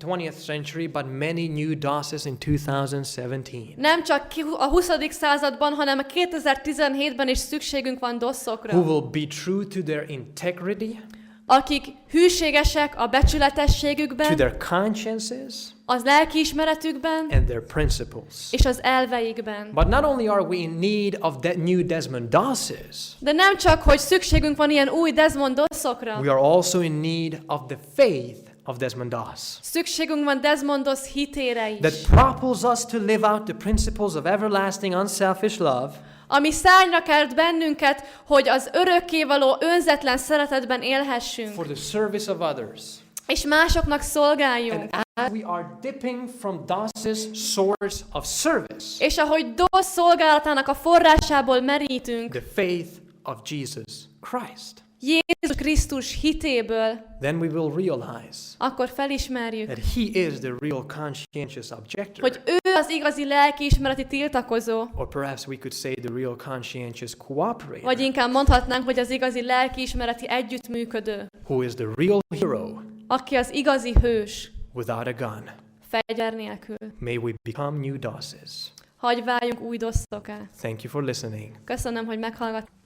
20th century, but many new Dosses in 2017. Nem csak a 20. században, hanem a 2017-ben is szükségünk van dosszokra, Who will be true to their integrity, akik hűségesek a to becsületességükben, their consciences, az lelkiismeretükben and their principles. és az elveikben. But not only are we in need of that new Desmond Dosses, De nem csak, hogy szükségünk van ilyen új Desmond dosszokra, we are also in need of the faith of Desmond Doss szükségünk van Desmondos hitére is, that propels us to live out the principles of everlasting unselfish love, ami szárnyra kelt bennünket, hogy az örökkévaló önzetlen szeretetben élhessünk, for the service of others. és másoknak szolgáljunk. And as we are dipping from Doss's source of service, És ahogy Doss szolgálatának a forrásából merítünk, the faith of Jesus Christ, Jézus Krisztus hitéből, then we will realize akkor felismerjük, that He is the real conscientious objector. hogy ő az igazi lelkiismereti tiltakozó, Or perhaps we could say the real conscientious cooperator, vagy inkább mondhatnánk, hogy az igazi lelkiismereti együttműködő, who is the real hero aki az igazi hős, without a gun. fegyver nélkül. May we become new Dosses. Hagy váljunk új dosszokká. Thank you for listening. Köszönöm, hogy meghallgattak.